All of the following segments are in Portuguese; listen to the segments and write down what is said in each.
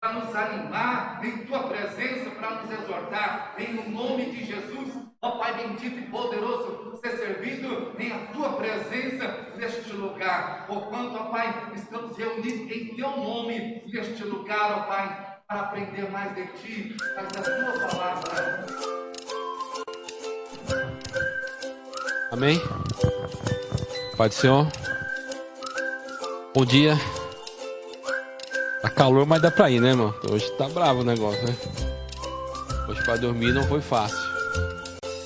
para nos animar em tua presença, para nos exortar, em o nome de Jesus. Ó Pai bendito e poderoso, ser servido em a tua presença neste lugar. Porquanto, ó Pai, estamos reunidos em teu nome neste lugar, ó Pai, para aprender mais de ti, mais da tua palavra. Amém? Pai do Senhor. Bom dia. Tá calor, mas dá pra ir, né, irmão? Hoje tá bravo o negócio, né? Hoje pra dormir não foi fácil.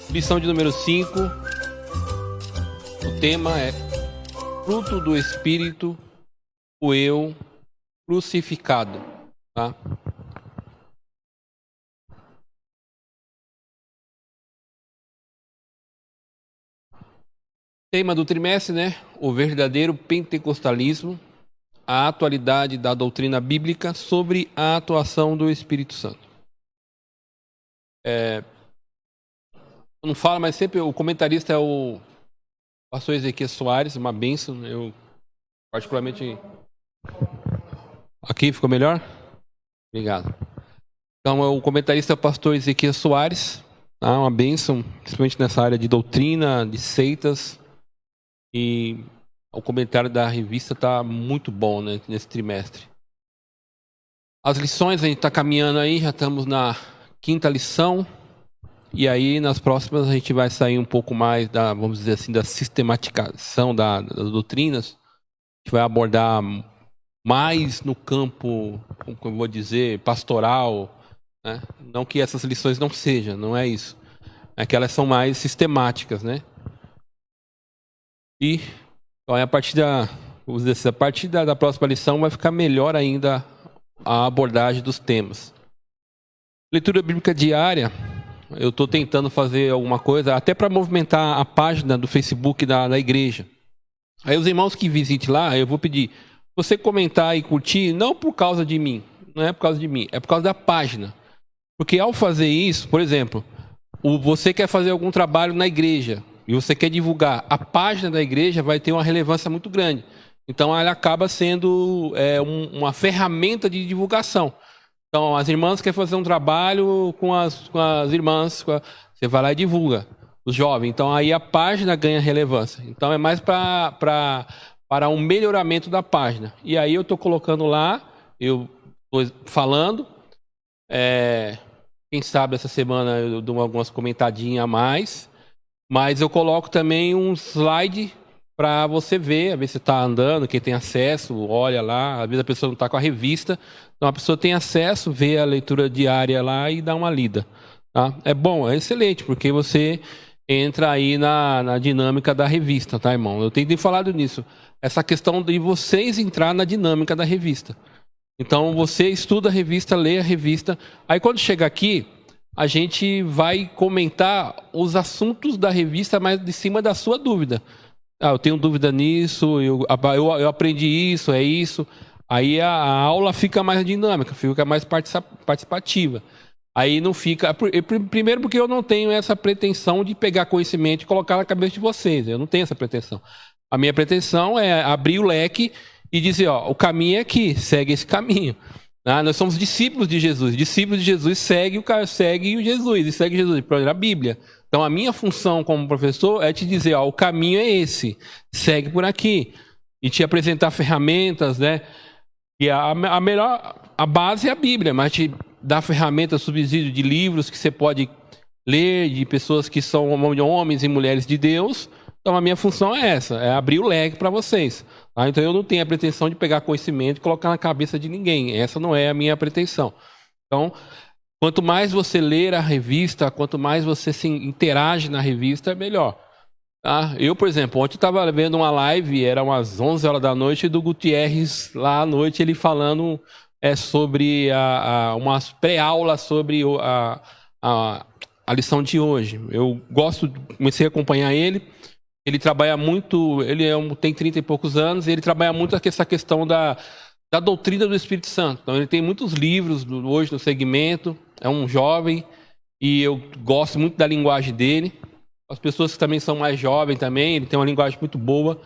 Lição de número 5. O tema é fruto do Espírito, o eu crucificado, tá? Tema do trimestre, né? O verdadeiro pentecostalismo, a atualidade da doutrina bíblica sobre a atuação do Espírito Santo. Não fala, mas sempre o comentarista é o pastor Ezequias Soares, uma bênção. Eu particularmente... Aqui ficou melhor? Obrigado. Então, o comentarista é o pastor Ezequias Soares, tá? Uma bênção, principalmente nessa área de doutrina, de seitas. E o comentário da revista está muito bom, né, nesse trimestre. As lições, a gente está caminhando aí, já estamos na 5ª lição. E aí, nas próximas, a gente vai sair um pouco mais da, vamos dizer assim, da sistematização das doutrinas. A gente vai abordar mais no campo, como eu vou dizer, pastoral, né? Não que essas lições não sejam, não é isso. É que elas são mais sistemáticas, né? E então, a partir vamos dizer assim, a partir da próxima lição vai ficar melhor ainda a abordagem dos temas. Leitura bíblica diária. Eu estou tentando fazer alguma coisa, até para movimentar a página do Facebook da igreja. Aí os irmãos que visitem lá, eu vou pedir você comentar e curtir, não por causa de mim, não é por causa de mim, é por causa da página. Porque ao fazer isso, por exemplo, você quer fazer algum trabalho na igreja e você quer divulgar, a página da igreja vai ter uma relevância muito grande. Então ela acaba sendo uma ferramenta de divulgação. Então, as irmãs querem fazer um trabalho com as irmãs, você vai lá e divulga, os jovens. Então, aí a página ganha relevância. Então, é mais para um melhoramento da página. E aí eu estou colocando lá, eu estou falando. Quem sabe essa semana eu dou algumas comentadinhas a mais. Mas eu coloco também um slide para você ver se está andando, quem tem acesso, olha lá. Às vezes a pessoa não está com a revista. Então a pessoa tem acesso, vê a leitura diária lá e dá uma lida. Tá? É bom, é excelente, porque você entra aí na dinâmica da revista, tá, irmão? Eu tenho falado nisso. Essa questão de vocês entrar na dinâmica da revista. Então você estuda a revista, lê a revista. Aí quando chega aqui, a gente vai comentar os assuntos da revista, mas de cima da sua dúvida. Eu tenho dúvida nisso, eu aprendi isso, é isso. Aí a aula fica mais dinâmica, fica mais participativa. Aí não fica... Primeiro porque eu não tenho essa pretensão de pegar conhecimento e colocar na cabeça de vocês. Eu não tenho essa pretensão. A minha pretensão é abrir o leque e dizer, o caminho é aqui, segue esse caminho. Nós somos discípulos de Jesus. Discípulos de Jesus segue o Jesus e segue Jesus, a Bíblia. Então a minha função como professor é te dizer, o caminho é esse, segue por aqui. E te apresentar ferramentas, né? E a base é a Bíblia, mas te dá ferramentas, subsídio de livros que você pode ler, de pessoas que são homens e mulheres de Deus. Então a minha função é essa, é abrir o leque para vocês. Tá? Então eu não tenho a pretensão de pegar conhecimento e colocar na cabeça de ninguém. Essa não é a minha pretensão. Então, quanto mais você ler a revista, quanto mais você se interage na revista, é melhor. Tá? Eu, por exemplo, ontem eu estava vendo uma live, era umas 11 horas da noite, do Gutierrez, lá à noite, ele falando sobre uma pré-aula sobre a lição de hoje. Eu comecei a acompanhar ele. Ele trabalha muito, tem 30 e poucos anos, e ele trabalha muito essa questão da doutrina do Espírito Santo. Então, ele tem muitos livros hoje no segmento, é um jovem, e eu gosto muito da linguagem dele. As pessoas que também são mais jovens também, ele tem uma linguagem muito boa,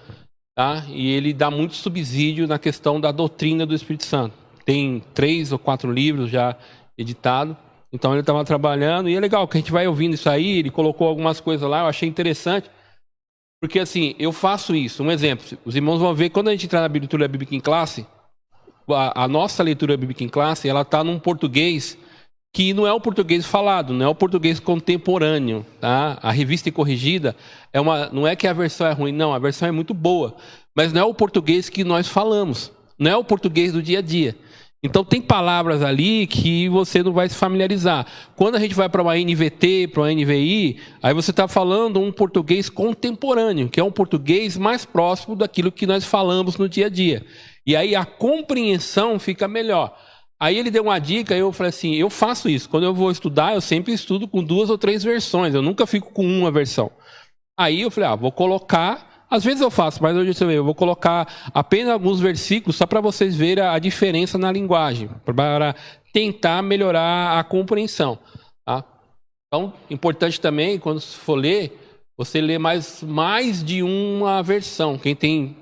tá? E ele dá muito subsídio na questão da doutrina do Espírito Santo. tem 3 ou 4 livros já editados. Então ele estava trabalhando, e é legal que a gente vai ouvindo isso aí, ele colocou algumas coisas lá, eu achei interessante, porque assim, eu faço isso. Um exemplo, os irmãos vão ver, quando a gente entrar na leitura bíblica em classe, a nossa leitura bíblica em classe, ela está num português que não é o português falado, não é o português contemporâneo, tá? A revista e corrigida não é que a versão é ruim, não, a versão é muito boa, mas não é o português que nós falamos, não é o português do dia a dia. Então tem palavras ali que você não vai se familiarizar. Quando a gente vai para uma NVT, para uma NVI, aí você está falando um português contemporâneo, que é um português mais próximo daquilo que nós falamos no dia a dia. E aí a compreensão fica melhor. Aí ele deu uma dica, eu falei assim, eu faço isso. Quando eu vou estudar, eu sempre estudo com 2 ou 3 versões, eu nunca fico com uma versão. Aí eu falei, vou colocar, às vezes eu faço, mas hoje eu vou colocar apenas alguns versículos só para vocês verem a diferença na linguagem, para tentar melhorar a compreensão. Tá? Então, importante também, quando for ler, você lê mais de uma versão. Quem tem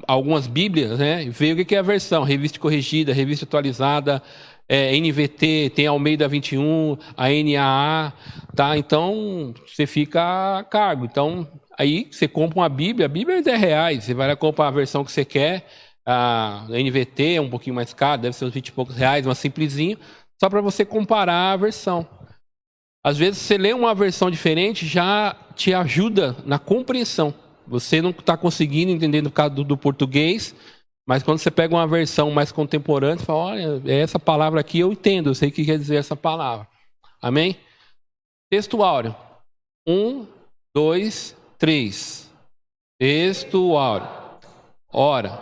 algumas bíblias, né, vê o que é a versão, revista corrigida, revista atualizada, NVT, tem Almeida 21, a NAA, tá? Então, você fica a cargo. Então, aí você compra uma Bíblia, a Bíblia é R$10, você vai lá comprar a versão que você quer, a NVT é um pouquinho mais caro, deve ser uns 20 e poucos reais, uma simplesinho, só para você comparar a versão. Às vezes, você lê uma versão diferente, já te ajuda na compreensão. Você não está conseguindo entender no caso do português, mas quando você pega uma versão mais contemporânea, você fala, olha, essa palavra aqui eu entendo, eu sei o que quer dizer essa palavra. Amém? Texto áureo. 1, 2, 3. Texto áureo. Ora,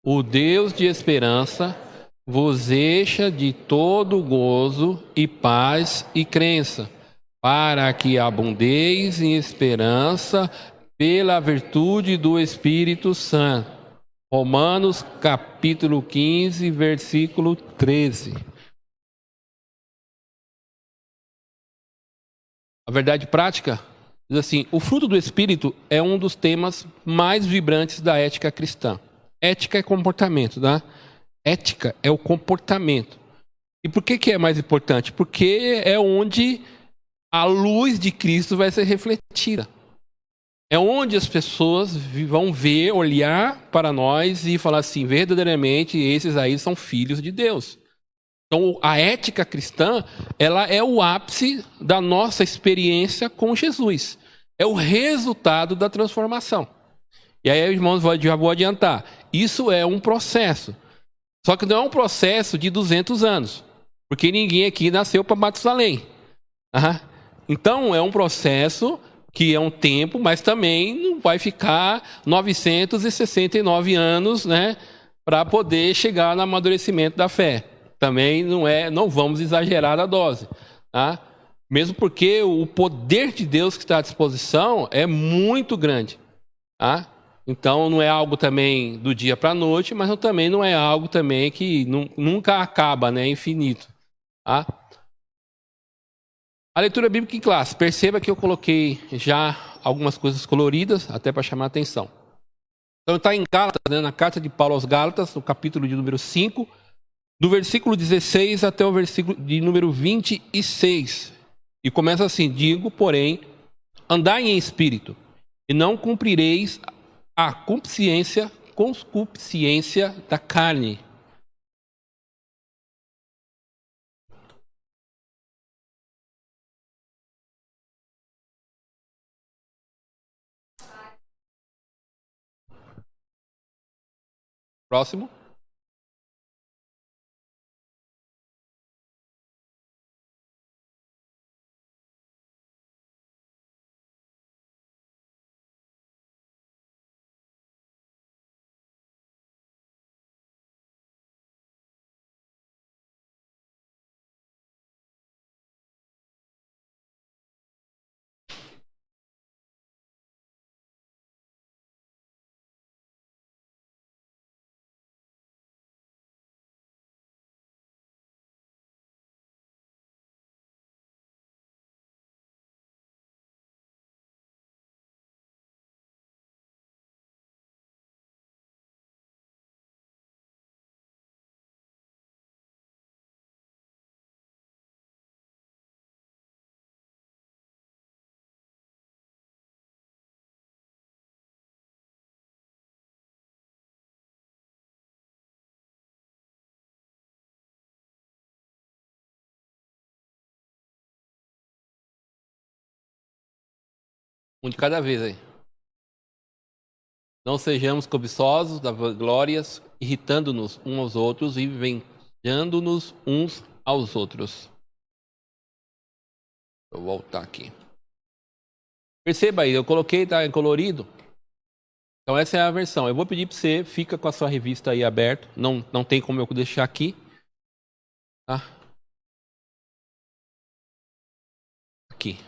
o Deus de esperança vos encha de todo gozo e paz e crença, para que abundeis em esperança pela virtude do Espírito Santo. Romanos capítulo 15, versículo 13. A verdade prática diz assim: o fruto do Espírito é um dos temas mais vibrantes da ética cristã. Ética é comportamento, tá? Ética é o comportamento. E por que é mais importante? Porque é onde a luz de Cristo vai ser refletida. É onde as pessoas vão ver, olhar para nós e falar assim, verdadeiramente, esses aí são filhos de Deus. Então, a ética cristã, ela é o ápice da nossa experiência com Jesus. É o resultado da transformação. E aí, irmãos, já vou adiantar. Isso é um processo. Só que não é um processo de 200 anos. Porque ninguém aqui nasceu para Matusalém. Então, é um processo que é um tempo, mas também não vai ficar 969 anos, né, para poder chegar no amadurecimento da fé. Também não vamos exagerar a dose, tá? Mesmo porque o poder de Deus que está à disposição é muito grande, tá? Então não é algo também do dia para a noite, mas também não é algo também que nunca acaba, né, infinito, tá? A leitura bíblica em classe. Perceba que eu coloquei já algumas coisas coloridas, até para chamar a atenção. Então está em Gálatas, né, na carta de Paulo aos Gálatas, no capítulo de número 5, do versículo 16 até o versículo de número 26. E começa assim: digo, porém, andai em espírito, e não cumprireis a concupiscência da carne. Próximo. Um de cada vez aí. Não sejamos cobiçosos das glórias, irritando-nos uns aos outros e invejando-nos uns aos outros. Vou voltar aqui. Perceba aí, eu coloquei, tá em colorido. Então essa é a versão. Eu vou pedir para você, fica com a sua revista aí aberta. Não tem como eu deixar aqui. Tá?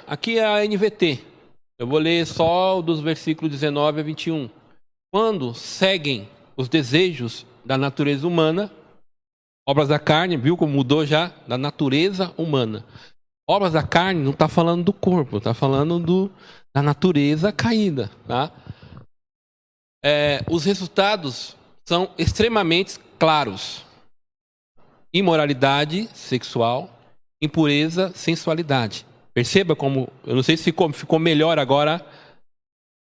Aqui é a NVT. Eu vou ler só dos versículos 19 a 21. Quando seguem os desejos da natureza humana, obras da carne, viu como mudou já? Da natureza humana. Obras da carne não está falando do corpo, está falando da natureza caída. Tá? Os resultados são extremamente claros. Imoralidade sexual, impureza, sensualidade. Perceba como, eu não sei se ficou melhor agora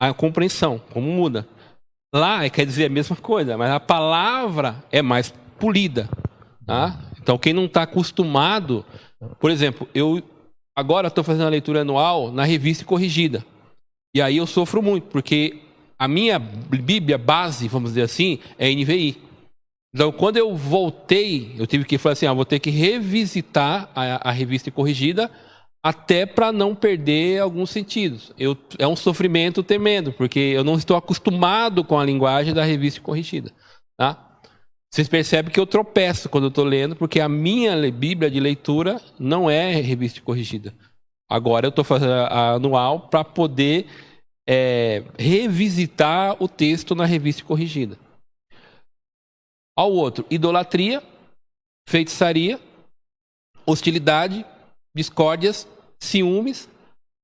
a compreensão, como muda. Lá quer dizer a mesma coisa, mas a palavra é mais polida. Tá? Então quem não está acostumado, por exemplo, eu agora estou fazendo a leitura anual na revista corrigida. E aí eu sofro muito, porque a minha Bíblia base, vamos dizer assim, é NVI. Então, quando eu voltei, eu tive que falar assim, vou ter que revisitar a revista corrigida, até para não perder alguns sentidos. É um sofrimento tremendo, porque eu não estou acostumado com a linguagem da revista corrigida. Tá? Vocês percebem que eu tropeço quando eu estou lendo, porque a minha Bíblia de leitura não é revista corrigida. Agora eu estou fazendo a anual para poder revisitar o texto na revista corrigida. Ao outro, idolatria, feitiçaria, hostilidade, discórdias, ciúmes,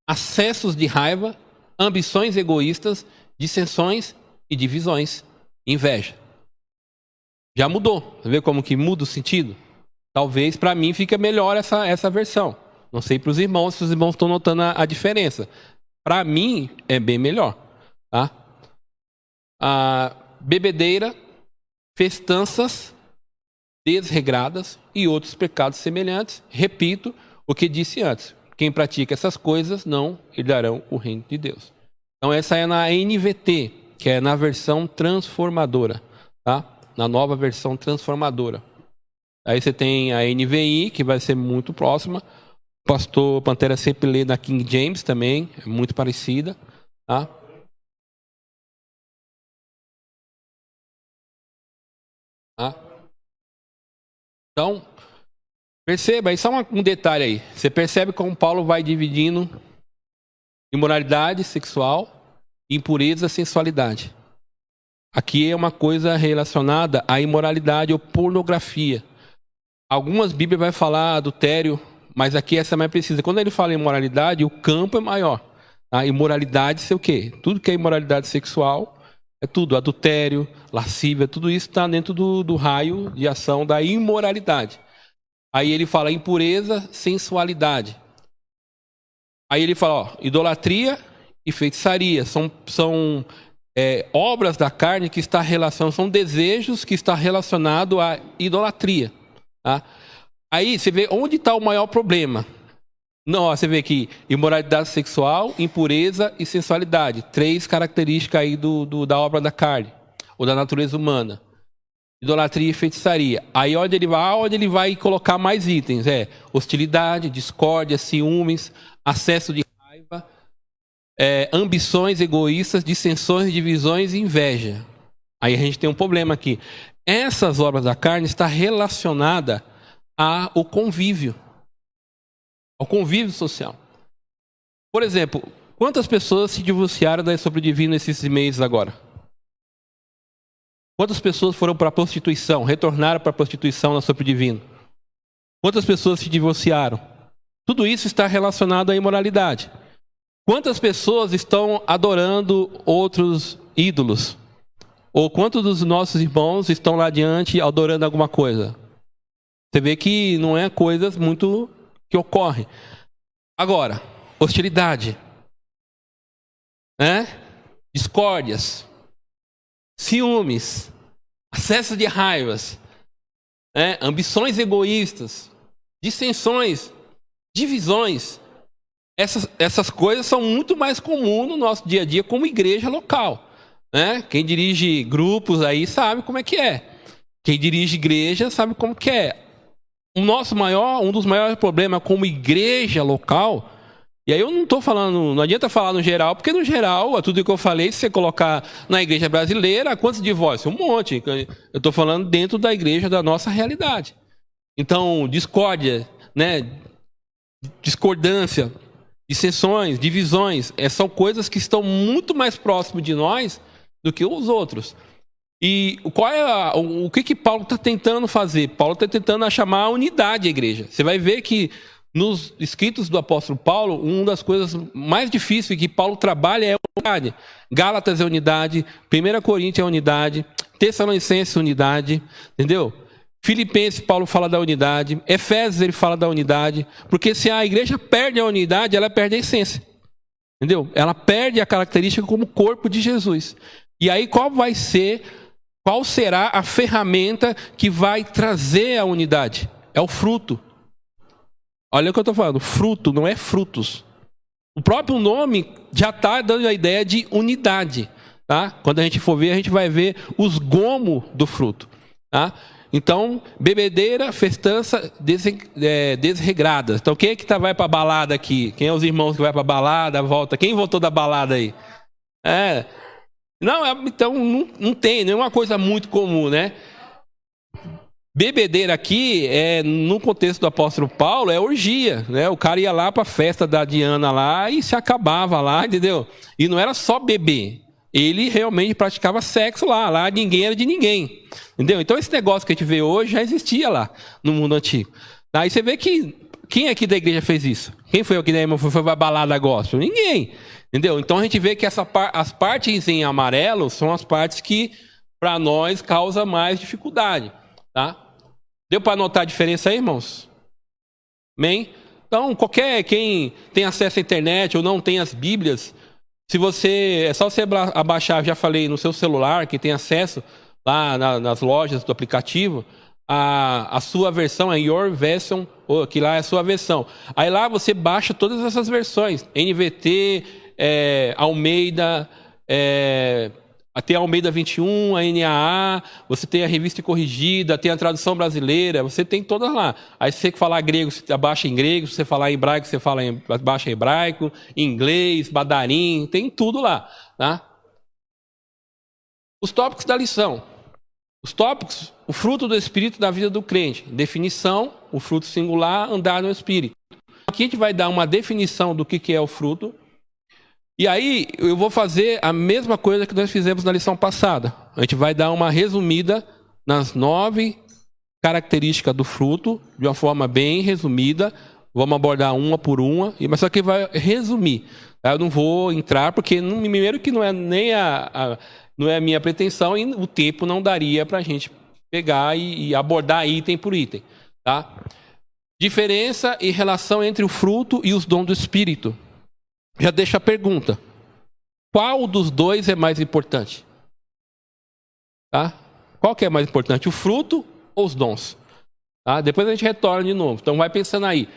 acessos de raiva, ambições egoístas, dissensões e divisões, inveja. Já mudou. Você vê como que muda o sentido? Talvez para mim fique melhor essa versão. Não sei para os irmãos, se os irmãos estão notando a diferença. Para mim é bem melhor. Tá? A bebedeira, festanças desregradas e outros pecados semelhantes. Repito o que disse antes. Quem pratica essas coisas não herdarão o reino de Deus. Então essa é na NVT, que é na versão transformadora. Tá? Na nova versão transformadora. Aí você tem a NVI, que vai ser muito próxima. O pastor Pantera sempre lê na King James também, é muito parecida. Tá? Tá? Então, perceba, aí só um detalhe aí. Você percebe como Paulo vai dividindo imoralidade sexual, impureza, sensualidade. Aqui é uma coisa relacionada à imoralidade ou pornografia. Algumas Bíblias vai falar adultério, mas aqui essa é mais precisa. Quando ele fala em imoralidade, o campo é maior. A imoralidade, sei o quê? Tudo que é imoralidade sexual é tudo, adultério, lascívia, tudo isso está dentro do raio de ação da imoralidade. Aí ele fala impureza, sensualidade. Aí ele fala, idolatria e feitiçaria. São obras da carne que está relacionado, são desejos que está relacionado à idolatria. Tá? Aí você vê onde está o maior problema. Não, você vê aqui, imoralidade sexual, impureza e sensualidade. 3 características aí da obra da carne, ou da natureza humana. Idolatria e feitiçaria. Aí onde ele vai colocar mais itens, hostilidade, discórdia, ciúmes, acesso de raiva, ambições egoístas, dissensões, divisões e inveja. Aí a gente tem um problema aqui. Essas obras da carne estão relacionadas ao convívio. Ao convívio social. Por exemplo, quantas pessoas se divorciaram da Sobredivino esses meses agora? Quantas pessoas foram para a prostituição, retornaram para a prostituição na Sobredivino? Quantas pessoas se divorciaram? Tudo isso está relacionado à imoralidade. Quantas pessoas estão adorando outros ídolos? Ou quantos dos nossos irmãos estão lá adiante adorando alguma coisa? Você vê que não é coisas muito que ocorrem. Agora, hostilidade, discórdias, ciúmes, acesso de raivas, ambições egoístas, dissensões, divisões. essas coisas são muito mais comuns no nosso dia a dia como igreja local, né? Quem dirige grupos aí sabe como é que é. Quem dirige igreja sabe como que é. Um dos maiores problemas como igreja local, e aí eu não estou falando, não adianta falar no geral, porque no geral, tudo que eu falei, se você colocar na igreja brasileira, quantos divórcios? Um monte. Eu estou falando dentro da igreja da nossa realidade. Então, discórdia, né? Discordância, dissensões, divisões, são coisas que estão muito mais próximo de nós do que os outros. E o que Paulo está tentando fazer? Paulo está tentando chamar a unidade à igreja. Você vai ver que nos escritos do apóstolo Paulo, uma das coisas mais difíceis que Paulo trabalha é a unidade. Gálatas é unidade, 1 Coríntios é unidade, Tessalonicenses é unidade, entendeu? Filipenses, Paulo fala da unidade, Efésios ele fala da unidade, porque se a igreja perde a unidade, ela perde a essência, entendeu? Ela perde a característica como corpo de Jesus. E aí qual será a ferramenta que vai trazer a unidade? É o fruto. Olha o que eu estou falando, fruto, não é frutos. O próprio nome já está dando a ideia de unidade, tá? Quando a gente for ver, a gente vai ver os gomos do fruto, tá? Então, bebedeira, festança desregrada. Então, quem é que vai para a balada aqui? Quem é os irmãos que vai para a balada, volta? Quem voltou da balada aí? Então, não tem, não é uma coisa muito comum, né? Bebedeira aqui, no contexto do apóstolo Paulo, é orgia, né? O cara ia lá para a festa da Diana lá e se acabava lá, entendeu? E não era só beber. Ele realmente praticava sexo lá ninguém era de ninguém, entendeu? Então esse negócio que a gente vê hoje já existia lá no mundo antigo. Aí você vê que quem aqui da igreja fez isso? Quem foi aqui da irmã foi pra balada gospel? Ninguém, entendeu? Então a gente vê que as partes em amarelo são as partes que para nós causa mais dificuldade, tá? Deu para notar a diferença aí, irmãos? Amém? Então quem tem acesso à internet ou não tem as Bíblias, é só você abaixar, já falei, no seu celular, que tem acesso lá nas lojas do aplicativo, a sua versão, é Your Version, que lá é a sua versão. Aí lá você baixa todas essas versões, NVT, Almeida, tem a Almeida 21, a NAA, você tem a Revista Corrigida, tem a tradução brasileira, você tem todas lá. Aí se você falar grego, você abaixa em grego, se você falar em hebraico, você abaixa em hebraico, em inglês, badarim, tem tudo lá, tá? Os tópicos da lição. Os tópicos, o fruto do Espírito da vida do crente. Definição, o fruto singular, andar no Espírito. Aqui a gente vai dar uma definição do que é o fruto. E aí, eu vou fazer a mesma coisa que nós fizemos na lição passada. A gente vai dar uma resumida nas 9 características do fruto, de uma forma bem resumida. Vamos abordar uma por uma, mas só que vai resumir. Eu não vou entrar, porque primeiro que não é nem não é a minha pretensão e o tempo não daria para a gente pegar e abordar item por item. Tá? Diferença e relação entre o fruto e os dons do Espírito. Já deixa a pergunta. Qual dos dois é mais importante? Tá? Qual que é mais importante? O fruto ou os dons? Tá? Depois a gente retorna de novo. Então vai pensando aí.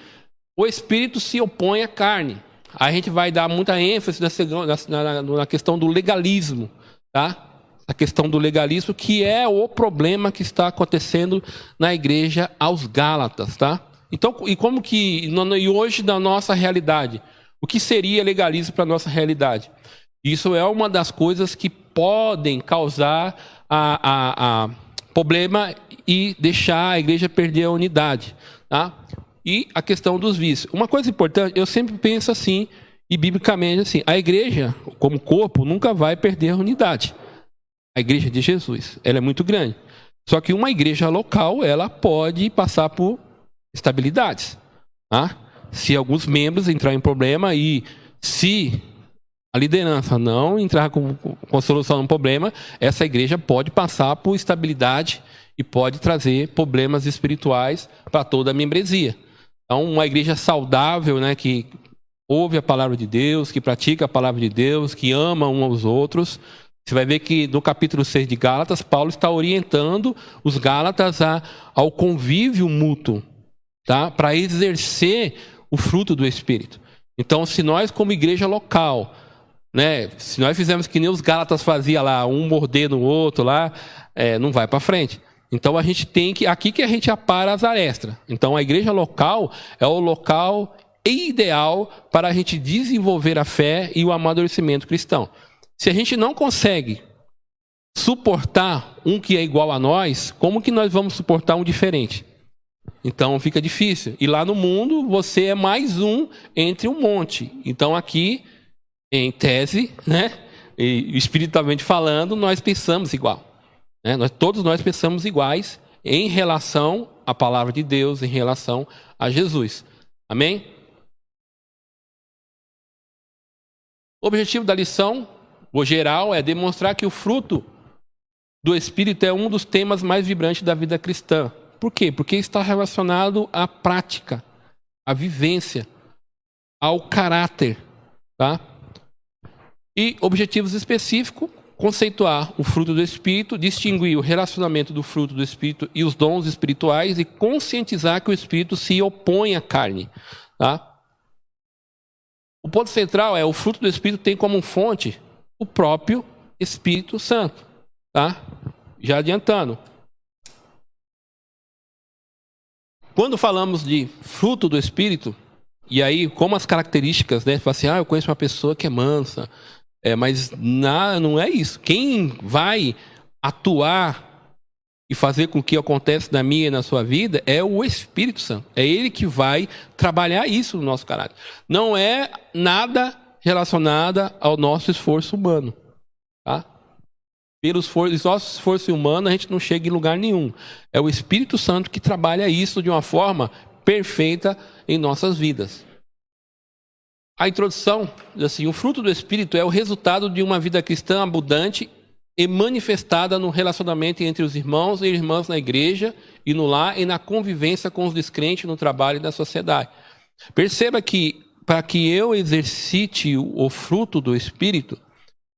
O Espírito se opõe à carne. Aí a gente vai dar muita ênfase na questão do legalismo. Tá? A questão do legalismo, que é o problema que está acontecendo na igreja aos Gálatas. Tá? Então, e hoje na nossa realidade? O que seria legalismo para a nossa realidade? Isso é uma das coisas que podem causar problema e deixar a igreja perder a unidade. Tá? E a questão dos vícios. Uma coisa importante, eu sempre penso assim, e biblicamente assim, a igreja, como corpo, nunca vai perder a unidade. A igreja de Jesus, ela é muito grande. Só que uma igreja local, ela pode passar por instabilidades. Tá? Se alguns membros entrarem em problema e se a liderança não entrar com solução no problema, essa igreja pode passar por instabilidade e pode trazer problemas espirituais para toda a membresia. Então, uma igreja saudável, né, que ouve a palavra de Deus, que pratica a palavra de Deus, que ama uns aos outros. Você vai ver que no capítulo 6 de Gálatas, Paulo está orientando os Gálatas ao convívio mútuo, tá? Para exercer o fruto do Espírito. Então, se nós, como igreja local, né, se nós fizermos que nem os Gálatas faziam lá, um morder no outro lá, não vai para frente. Então, a gente tem que... Aqui que a gente apara as arestas. Então, a igreja local é o local ideal para a gente desenvolver a fé e o amadurecimento cristão. Se a gente não consegue suportar um que é igual a nós, como que nós vamos suportar um diferente? Então fica difícil. E lá no mundo você é mais um entre um monte. Então aqui, em tese, né, e espiritualmente falando, nós pensamos igual. Né? Todos nós pensamos iguais em relação à palavra de Deus, em relação a Jesus. Amém? O objetivo da lição, o geral, é demonstrar que o fruto do Espírito é um dos temas mais vibrantes da vida cristã. Por quê? Porque está relacionado à prática, à vivência, ao caráter. Tá? E objetivos específicos, conceituar o fruto do Espírito, distinguir o relacionamento do fruto do Espírito e os dons espirituais e conscientizar que o Espírito se opõe à carne. Tá? O ponto central é o fruto do Espírito tem como fonte o próprio Espírito Santo. Tá? Já adiantando. Quando falamos de fruto do Espírito, e aí como as características, né? Fala assim, eu conheço uma pessoa que é mansa, mas não é isso. Quem vai atuar e fazer com que aconteça na minha e na sua vida é o Espírito Santo. É Ele que vai trabalhar isso no nosso caráter. Não é nada relacionado ao nosso esforço humano. Tá? Pelo nosso esforço humano, a gente não chega em lugar nenhum. É o Espírito Santo que trabalha isso de uma forma perfeita em nossas vidas. A introdução diz assim: o fruto do Espírito é o resultado de uma vida cristã abundante e manifestada no relacionamento entre os irmãos e irmãs na igreja e no lar e na convivência com os descrentes no trabalho e na sociedade. Perceba que para que eu exercite o fruto do Espírito,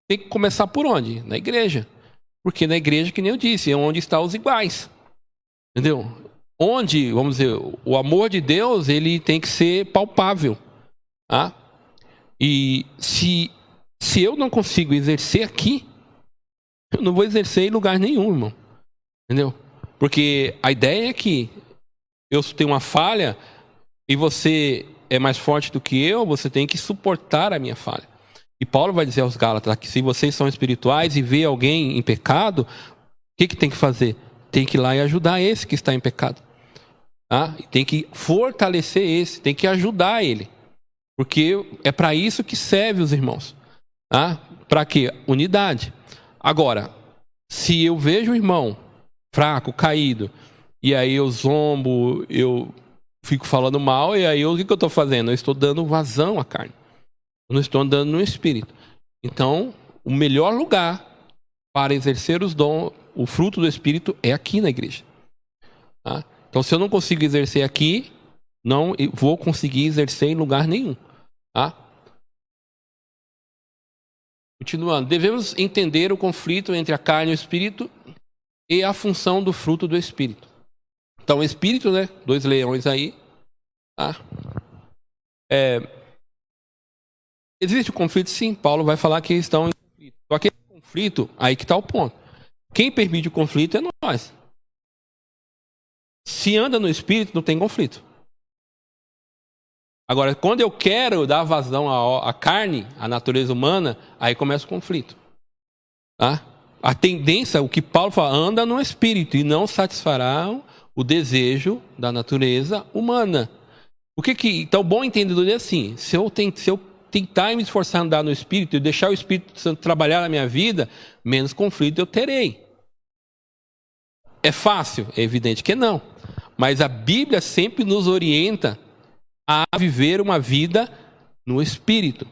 tem que começar por onde? Na igreja. Porque na igreja, que nem eu disse, é onde estão os iguais. Entendeu? Onde, vamos dizer, o amor de Deus, ele tem que ser palpável. Tá? E se eu não consigo exercer aqui, eu não vou exercer em lugar nenhum, irmão. Entendeu? Porque a ideia é que eu tenho uma falha e você é mais forte do que eu, você tem que suportar a minha falha. E Paulo vai dizer aos Gálatas que se vocês são espirituais e vê alguém em pecado, o que tem que fazer? Tem que ir lá e ajudar esse que está em pecado. Tá? E tem que fortalecer esse, tem que ajudar ele. Porque é para isso que serve os irmãos. Tá? Para quê? Unidade. Agora, se eu vejo o irmão fraco, caído, e aí eu zombo, eu fico falando mal, e aí o que eu estou fazendo? Eu estou dando vazão à carne. Eu não estou andando no Espírito. Então, o melhor lugar para exercer os dons, o fruto do Espírito, é aqui na igreja. Tá? Então, se eu não consigo exercer aqui, não vou conseguir exercer em lugar nenhum. Tá? Continuando, devemos entender o conflito entre a carne e o Espírito e a função do fruto do Espírito. Então, o Espírito, né? 2 leões aí. Tá? Existe o conflito? Sim. Paulo vai falar que eles estão em conflito. Só que esse conflito, aí que está o ponto. Quem permite o conflito é nós. Se anda no Espírito, não tem conflito. Agora, quando eu quero dar vazão à carne, à natureza humana, aí começa o conflito. Tá? A tendência, o que Paulo fala, anda no Espírito e não satisfará o desejo da natureza humana. Então, o bom entendedor é assim: se eu tentar me esforçar a andar no Espírito e deixar o Espírito Santo trabalhar na minha vida, menos conflito eu terei. É fácil? É evidente que não. Mas a Bíblia sempre nos orienta a viver uma vida no Espírito.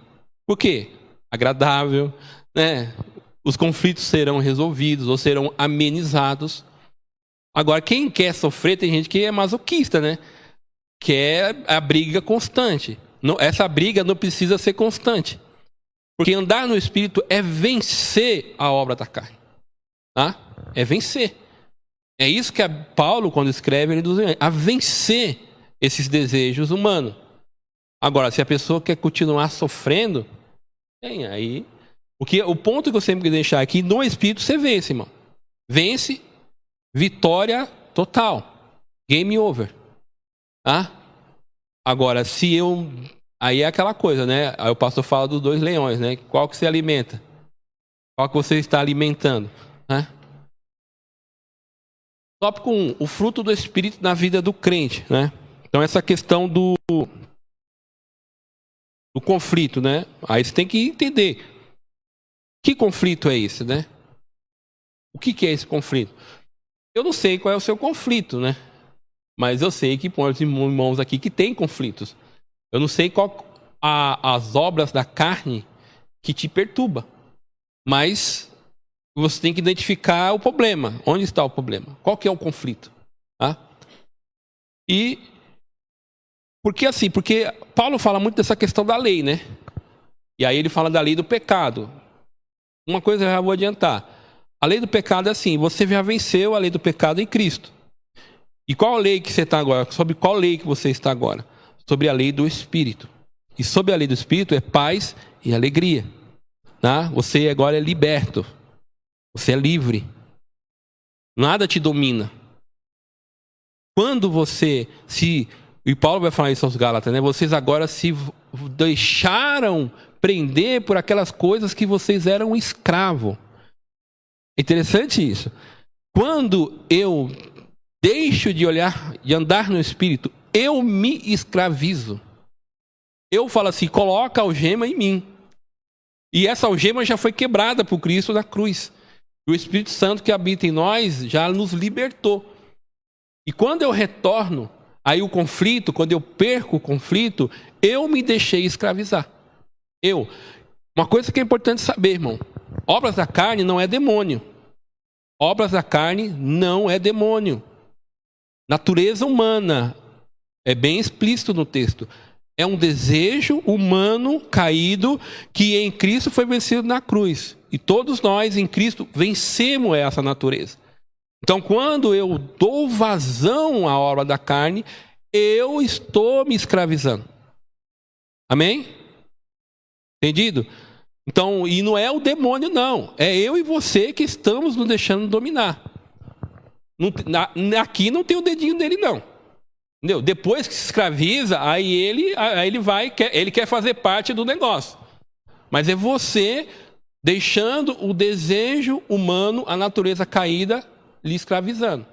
Por quê? Agradável, né? Os conflitos serão resolvidos ou serão amenizados. Agora, quem quer sofrer, tem gente que é masoquista, né? Quer a briga constante. Essa briga não precisa ser constante. Porque andar no Espírito é vencer a obra da carne. Tá? É vencer. É isso que Paulo, quando escreve, ele diz a vencer esses desejos humanos. Agora, se a pessoa quer continuar sofrendo, tem aí. Porque o ponto que eu sempre quero deixar aqui, no Espírito você vence, irmão. Vence, vitória total. Game over. Tá? Agora, se eu... Aí é aquela coisa, né? Aí o pastor fala dos 2 leões, né? Qual que você alimenta? Qual que você está alimentando? Né? Tópico 1. O fruto do Espírito na vida do crente, né? Então, essa questão do conflito, né? Aí você tem que entender. Que conflito é esse, né? O que é esse conflito? Eu não sei qual é o seu conflito, né? Mas eu sei que põe os irmãos aqui que tem conflitos. Eu não sei qual as obras da carne que te perturba. Mas você tem que identificar o problema. Onde está o problema? Qual que é o conflito? Tá? E porque assim, porque Paulo fala muito dessa questão da lei, né? E aí ele fala da lei do pecado. Uma coisa eu já vou adiantar. A lei do pecado é assim, você já venceu a lei do pecado em Cristo. E qual a lei que você está agora? Sobre qual lei que você está agora? Sobre a lei do Espírito. E sobre a lei do Espírito é paz e alegria. Tá? Você agora é liberto. Você é livre. Nada te domina. Quando você se... E Paulo vai falar isso aos Gálatas, né? Vocês agora se deixaram prender por aquelas coisas que vocês eram escravo. É interessante isso. Quando eu deixo de olhar, de andar no Espírito, eu me escravizo. Eu falo assim, coloca a algema em mim. E essa algema já foi quebrada por Cristo na cruz. O Espírito Santo que habita em nós já nos libertou. E quando eu retorno, aí o conflito, quando eu perco o conflito, eu me deixei escravizar. Uma coisa que é importante saber, irmão. Obras da carne não é demônio. Obras da carne não é demônio. Natureza humana. É bem explícito no texto. É um desejo humano caído que em Cristo foi vencido na cruz. E todos nós em Cristo vencemos essa natureza. Então, quando eu dou vazão à obra da carne, eu estou me escravizando. Amém? Entendido? Então, e não é o demônio, não. É eu e você que estamos nos deixando dominar. Aqui não tem o dedinho dele, não. Entendeu? Depois que se escraviza, aí ele quer fazer parte do negócio. Mas é você deixando o desejo humano, a natureza caída, lhe escravizando.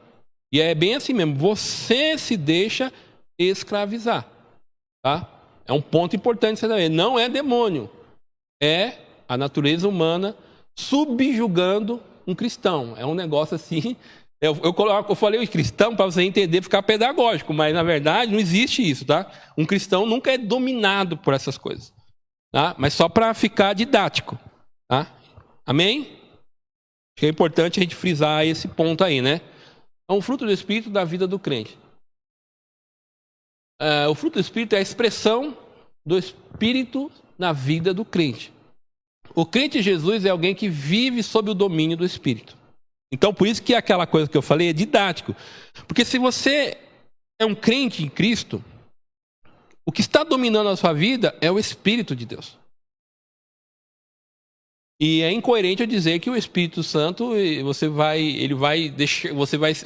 E é bem assim mesmo. Você se deixa escravizar. Tá? É um ponto importante você saber. Não é demônio. É a natureza humana subjugando um cristão. É um negócio assim... Eu falei o cristão para você entender, ficar pedagógico, mas na verdade não existe isso, tá? Um cristão nunca é dominado por essas coisas, tá? Mas só para ficar didático, tá? Amém? Acho que é importante a gente frisar esse ponto aí, né? Então, o fruto do Espírito da vida do crente. O fruto do Espírito é a expressão do Espírito na vida do crente. O crente em Jesus é alguém que vive sob o domínio do Espírito. Então, por isso que aquela coisa que eu falei é didático. Porque se você é um crente em Cristo, o que está dominando a sua vida é o Espírito de Deus. E é incoerente eu dizer que o Espírito Santo, o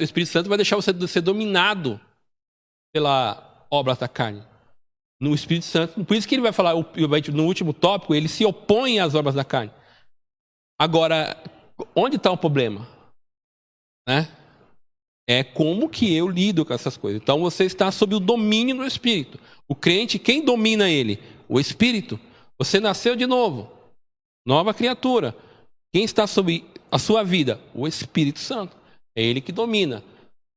Espírito Santo vai deixar você ser dominado pela obra da carne. No Espírito Santo, por isso que ele vai falar, no último tópico, ele se opõe às obras da carne. Agora, onde está o problema? Né? É como que eu lido com essas coisas. Então você está sob o domínio do Espírito. O crente, quem domina ele? O Espírito. Você nasceu de novo, nova criatura. Quem está sob a sua vida? O Espírito Santo. É ele que domina.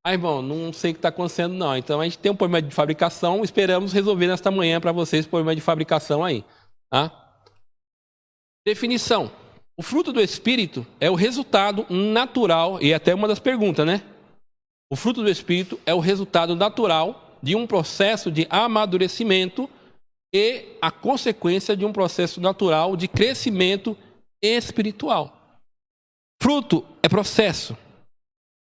Irmão, não sei o que está acontecendo não. Então a gente tem um problema de fabricação. Esperamos resolver nesta manhã para vocês o problema de fabricação aí. Tá? Definição. O fruto do Espírito é o resultado natural, e até uma das perguntas, né? O fruto do Espírito é o resultado natural de um processo de amadurecimento e a consequência de um processo natural de crescimento espiritual. Fruto é processo.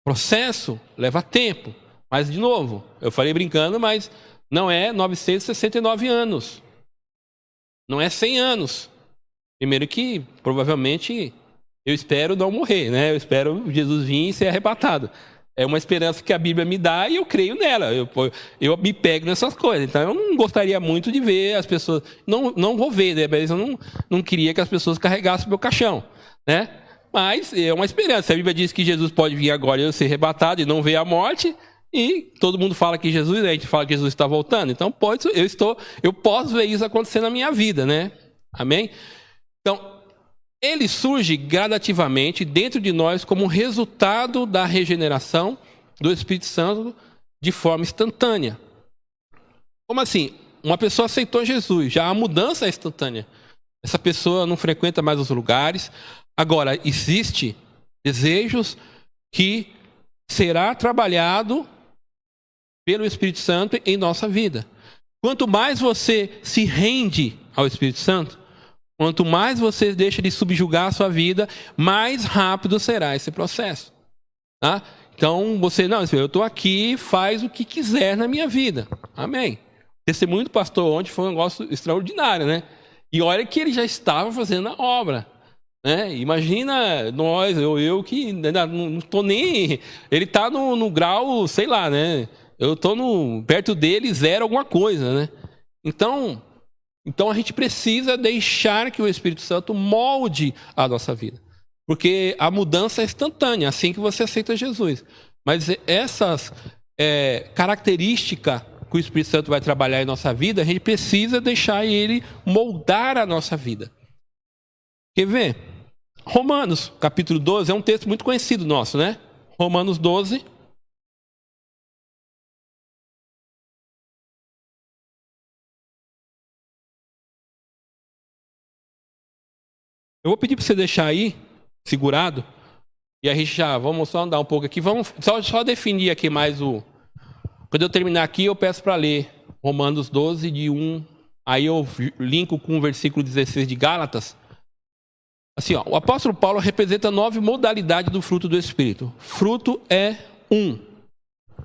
Processo leva tempo. Mas, de novo, eu falei brincando, mas não é 969 anos. Não é 100 anos. Primeiro que, provavelmente, eu espero não morrer, né? Eu espero Jesus vir e ser arrebatado. É uma esperança que a Bíblia me dá e eu creio nela. Eu me pego nessas coisas. Então, eu não gostaria muito de ver as pessoas... Não vou ver, né? Mas eu não queria que as pessoas carregassem o meu caixão, né? Mas é uma esperança. A Bíblia diz que Jesus pode vir agora e eu ser arrebatado e não ver a morte. E todo mundo fala que Jesus... A gente fala que Jesus está voltando. Então, eu posso ver isso acontecer na minha vida, né? Amém? Então... ele surge gradativamente dentro de nós como resultado da regeneração do Espírito Santo de forma instantânea. Como assim? Uma pessoa aceitou Jesus, já a mudança é instantânea. Essa pessoa não frequenta mais os lugares. Agora, existe desejos que será trabalhado pelo Espírito Santo em nossa vida. Quanto mais você se rende ao Espírito Santo, quanto mais você deixa de subjugar a sua vida, mais rápido será esse processo. Tá? Então, eu estou aqui, faz o que quiser na minha vida. Amém. O testemunho do pastor ontem foi um negócio extraordinário, né? E olha que ele já estava fazendo a obra. Né? Imagina nós, eu que não estou nem... Ele está no grau, sei lá, né? Eu estou perto dele, 0 alguma coisa, né? Então a gente precisa deixar que o Espírito Santo molde a nossa vida. Porque a mudança é instantânea, assim que você aceita Jesus. Mas essas características que o Espírito Santo vai trabalhar em nossa vida, a gente precisa deixar ele moldar a nossa vida. Quer ver? Romanos, capítulo 12, é um texto muito conhecido nosso, né? Romanos 12... Eu vou pedir para você deixar aí, segurado, e a gente vamos só andar um pouco aqui, vamos só definir aqui mais Quando eu terminar aqui, eu peço para ler Romanos 12, de 1, aí eu linko com o versículo 16 de Gálatas. Assim, o apóstolo Paulo representa 9 modalidades do fruto do Espírito. Fruto é um,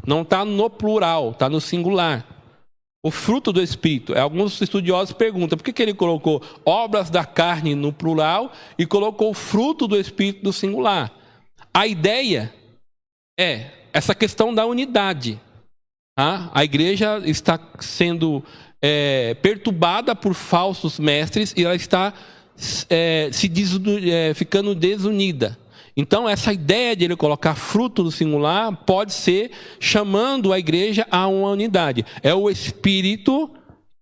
não está no plural, está no singular. O fruto do Espírito. Alguns estudiosos perguntam por que ele colocou obras da carne no plural e colocou o fruto do Espírito no singular. A ideia é essa questão da unidade. Tá? A igreja está sendo perturbada por falsos mestres e ela está ficando desunida. Então, essa ideia de ele colocar fruto no singular pode ser chamando a igreja a uma unidade. É o Espírito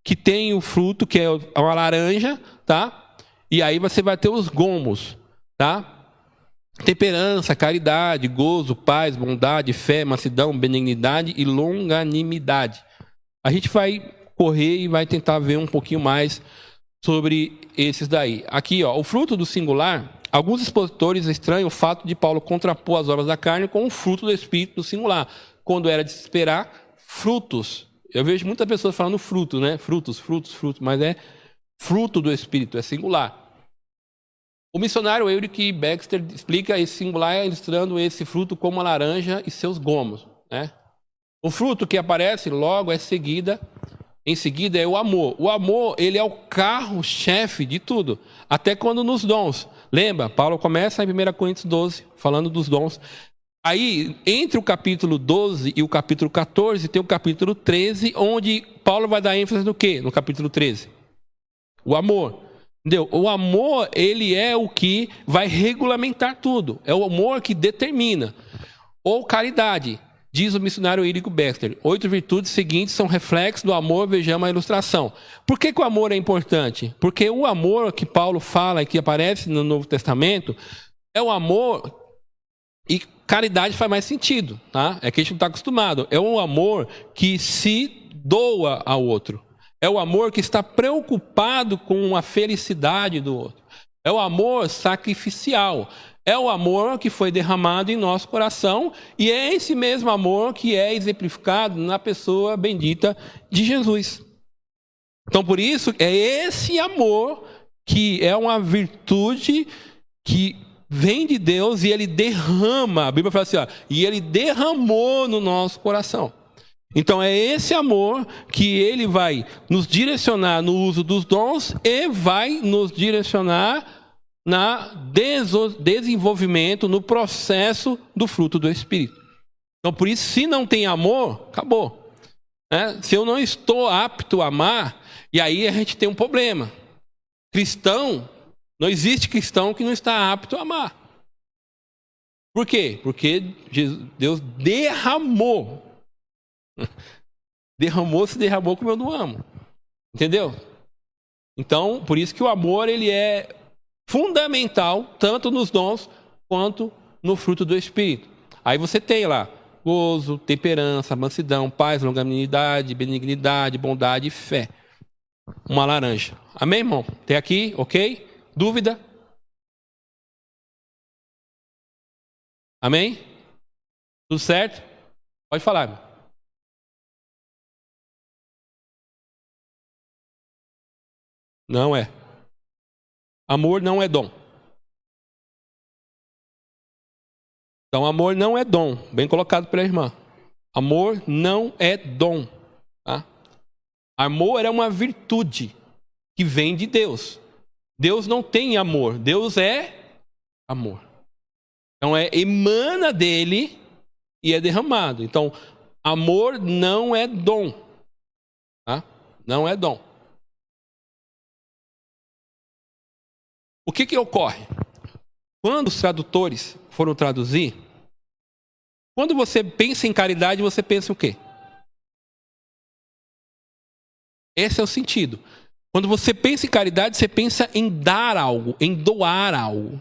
que tem o fruto, que é uma laranja, tá? E aí você vai ter os gomos, tá? Temperança, caridade, gozo, paz, bondade, fé, mansidão, benignidade e longanimidade. A gente vai correr e vai tentar ver um pouquinho mais sobre esses daí. Aqui, o fruto do singular... Alguns expositores estranham o fato de Paulo contrapor as obras da carne com o fruto do Espírito no singular, quando era de se esperar frutos. Eu vejo muitas pessoas falando fruto, né? Frutos, mas é fruto do Espírito, é singular. O missionário Ulrich Baxter explica esse singular ilustrando esse fruto como a laranja e seus gomos, né? O fruto que aparece logo em seguida é o amor. O amor, ele é o carro-chefe de tudo, até quando nos dons. Lembra? Paulo começa em 1 Coríntios 12, falando dos dons. Aí, entre o capítulo 12 e o capítulo 14, tem o capítulo 13, onde Paulo vai dar ênfase no quê? No capítulo 13. O amor. Entendeu? O amor, ele é o que vai regulamentar tudo. É o amor que determina. Ou caridade. Diz o missionário Ulrich Baxter, 8 virtudes seguintes são reflexos do amor, vejamos a ilustração. Por que o amor é importante? Porque o amor que Paulo fala e que aparece no Novo Testamento é o amor, e caridade faz mais sentido, tá? É que a gente não está acostumado. É um amor que se doa ao outro. É o amor que está preocupado com a felicidade do outro. É o amor sacrificial. É o amor que foi derramado em nosso coração e é esse mesmo amor que é exemplificado na pessoa bendita de Jesus. Então, por isso, é esse amor que é uma virtude que vem de Deus e ele derrama. A Bíblia fala assim, e ele derramou no nosso coração. Então é esse amor que ele vai nos direcionar no uso dos dons e vai nos direcionar no desenvolvimento, no processo do fruto do Espírito. Então por isso, se não tem amor, acabou. Né? Se eu não estou apto a amar, e aí a gente tem um problema. Cristão, não existe cristão que não está apto a amar. Por quê? Porque Deus derramou. Se derramou como eu não amo. Entendeu? Então, por isso que o amor, ele é fundamental, tanto nos dons, quanto no fruto do Espírito. Aí você tem lá, gozo, temperança, mansidão, paz, longanimidade, benignidade, bondade e fé. Uma laranja. Amém, irmão? Até aqui, ok? Dúvida? Amém? Tudo certo? Pode falar, irmão. Não é. Amor não é dom. Então, amor não é dom. Bem colocado pela irmã. Amor não é dom. Tá? Amor é uma virtude que vem de Deus. Deus não tem amor. Deus é amor. Então, emana dele e é derramado. Então, amor não é dom. Tá? Não é dom. O que ocorre? Quando os tradutores foram traduzir, quando você pensa em caridade, você pensa o quê? Esse é o sentido. Quando você pensa em caridade, você pensa em dar algo, em doar algo.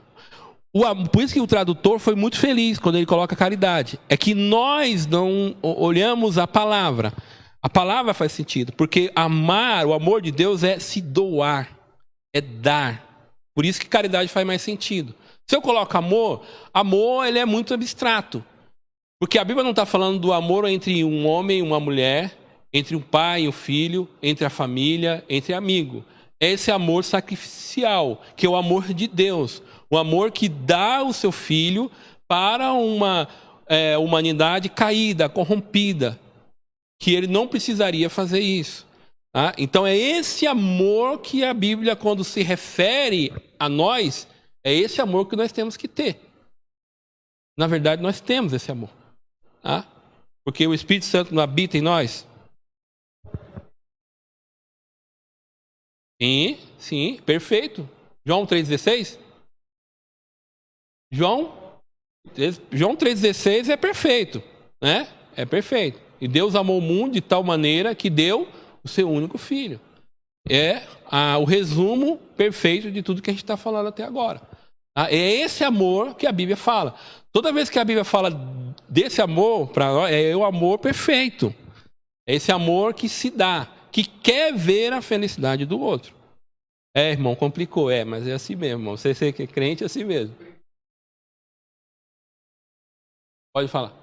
Por isso que o tradutor foi muito feliz quando ele coloca caridade. É que nós não olhamos a palavra. A palavra faz sentido, porque amar, o amor de Deus é se doar, é dar. Por isso que caridade faz mais sentido. Se eu coloco amor, ele é muito abstrato. Porque a Bíblia não está falando do amor entre um homem e uma mulher, entre um pai e um filho, entre a família, entre amigo. É esse amor sacrificial, que é o amor de Deus. O amor que dá o seu filho para uma humanidade caída, corrompida, que ele não precisaria fazer isso. Tá? Então é esse amor que a Bíblia, quando se refere a nós, é esse amor que nós temos que ter. Na verdade, nós temos esse amor. Tá? Porque o Espírito Santo não habita em nós. Sim, perfeito. João 3,16? João 3,16 é perfeito, né? É perfeito. E Deus amou o mundo de tal maneira que deu o seu único filho. É o resumo perfeito de tudo que a gente está falando até agora. É esse amor que a Bíblia fala. Toda vez que a Bíblia fala desse amor, para nós, é o amor perfeito. É esse amor que se dá, que quer ver a felicidade do outro. Irmão, complicou. Mas é assim mesmo, irmão. Você que é crente, é assim mesmo. Pode falar.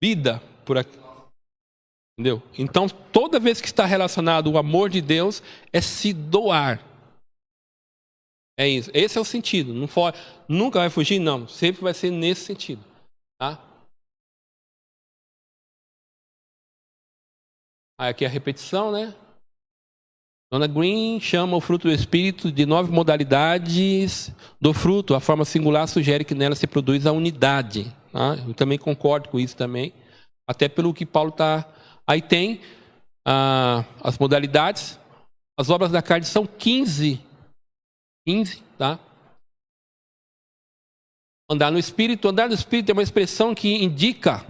Vida por aqui. Entendeu? Então, toda vez que está relacionado o amor de Deus, é se doar. É isso. Esse é o sentido. Nunca vai fugir, não. Sempre vai ser nesse sentido. Tá? Aí aqui a repetição, né? Dona Green chama o fruto do Espírito de 9 modalidades do fruto. A forma singular sugere que nela se produz a unidade. Tá? Eu também concordo com isso também. Até pelo que Paulo está... Aí tem as modalidades. As obras da carne são 15. 15, tá? Andar no Espírito. Andar no Espírito é uma expressão que indica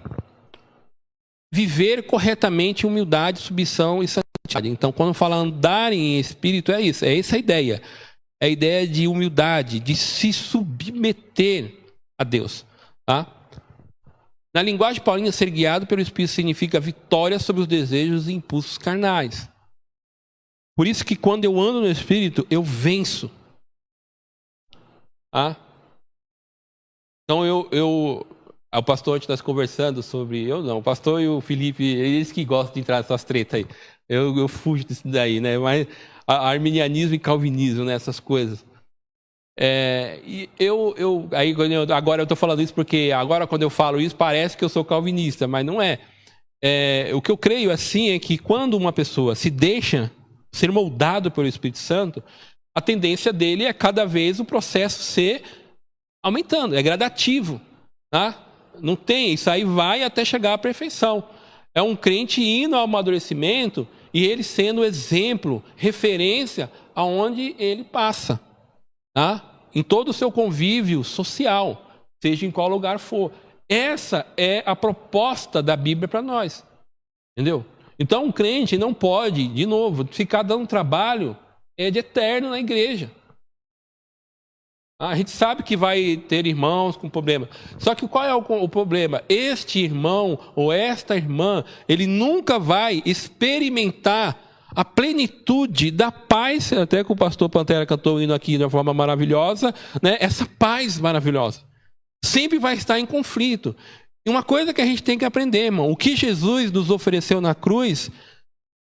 viver corretamente, humildade, submissão e santidade. Então, quando fala andar em Espírito, é isso. É essa a ideia. É a ideia de humildade, de se submeter a Deus, tá? Na linguagem paulina, ser guiado pelo Espírito significa vitória sobre os desejos e impulsos carnais. Por isso que quando eu ando no Espírito, eu venço. Ah? Então o pastor antes nós conversando sobre... o pastor e o Felipe, eles que gostam de entrar nessas tretas aí. Eu fujo disso daí, né? Mas arminianismo e calvinismo, né? Essas coisas. Agora eu estou falando isso porque agora quando eu falo isso parece que eu sou calvinista, mas não é. O que eu creio assim é que quando uma pessoa se deixa ser moldado pelo Espírito Santo, a tendência dele é cada vez o processo ser aumentando, é gradativo, tá? Não tem, isso aí vai até chegar à perfeição. É um crente indo ao amadurecimento e ele sendo exemplo, referência aonde ele passa, tá? Em todo o seu convívio social, seja em qual lugar for. Essa é a proposta da Bíblia para nós, entendeu? Então, um crente não pode, de novo, ficar dando trabalho de eterno na igreja. A gente sabe que vai ter irmãos com problema. Só que qual é o problema? Este irmão ou esta irmã, ele nunca vai experimentar a plenitude da paz, até que o pastor Pantera cantou indo aqui de uma forma maravilhosa, né? Essa paz maravilhosa. Sempre vai estar em conflito. E uma coisa que a gente tem que aprender, irmão, o que Jesus nos ofereceu na cruz,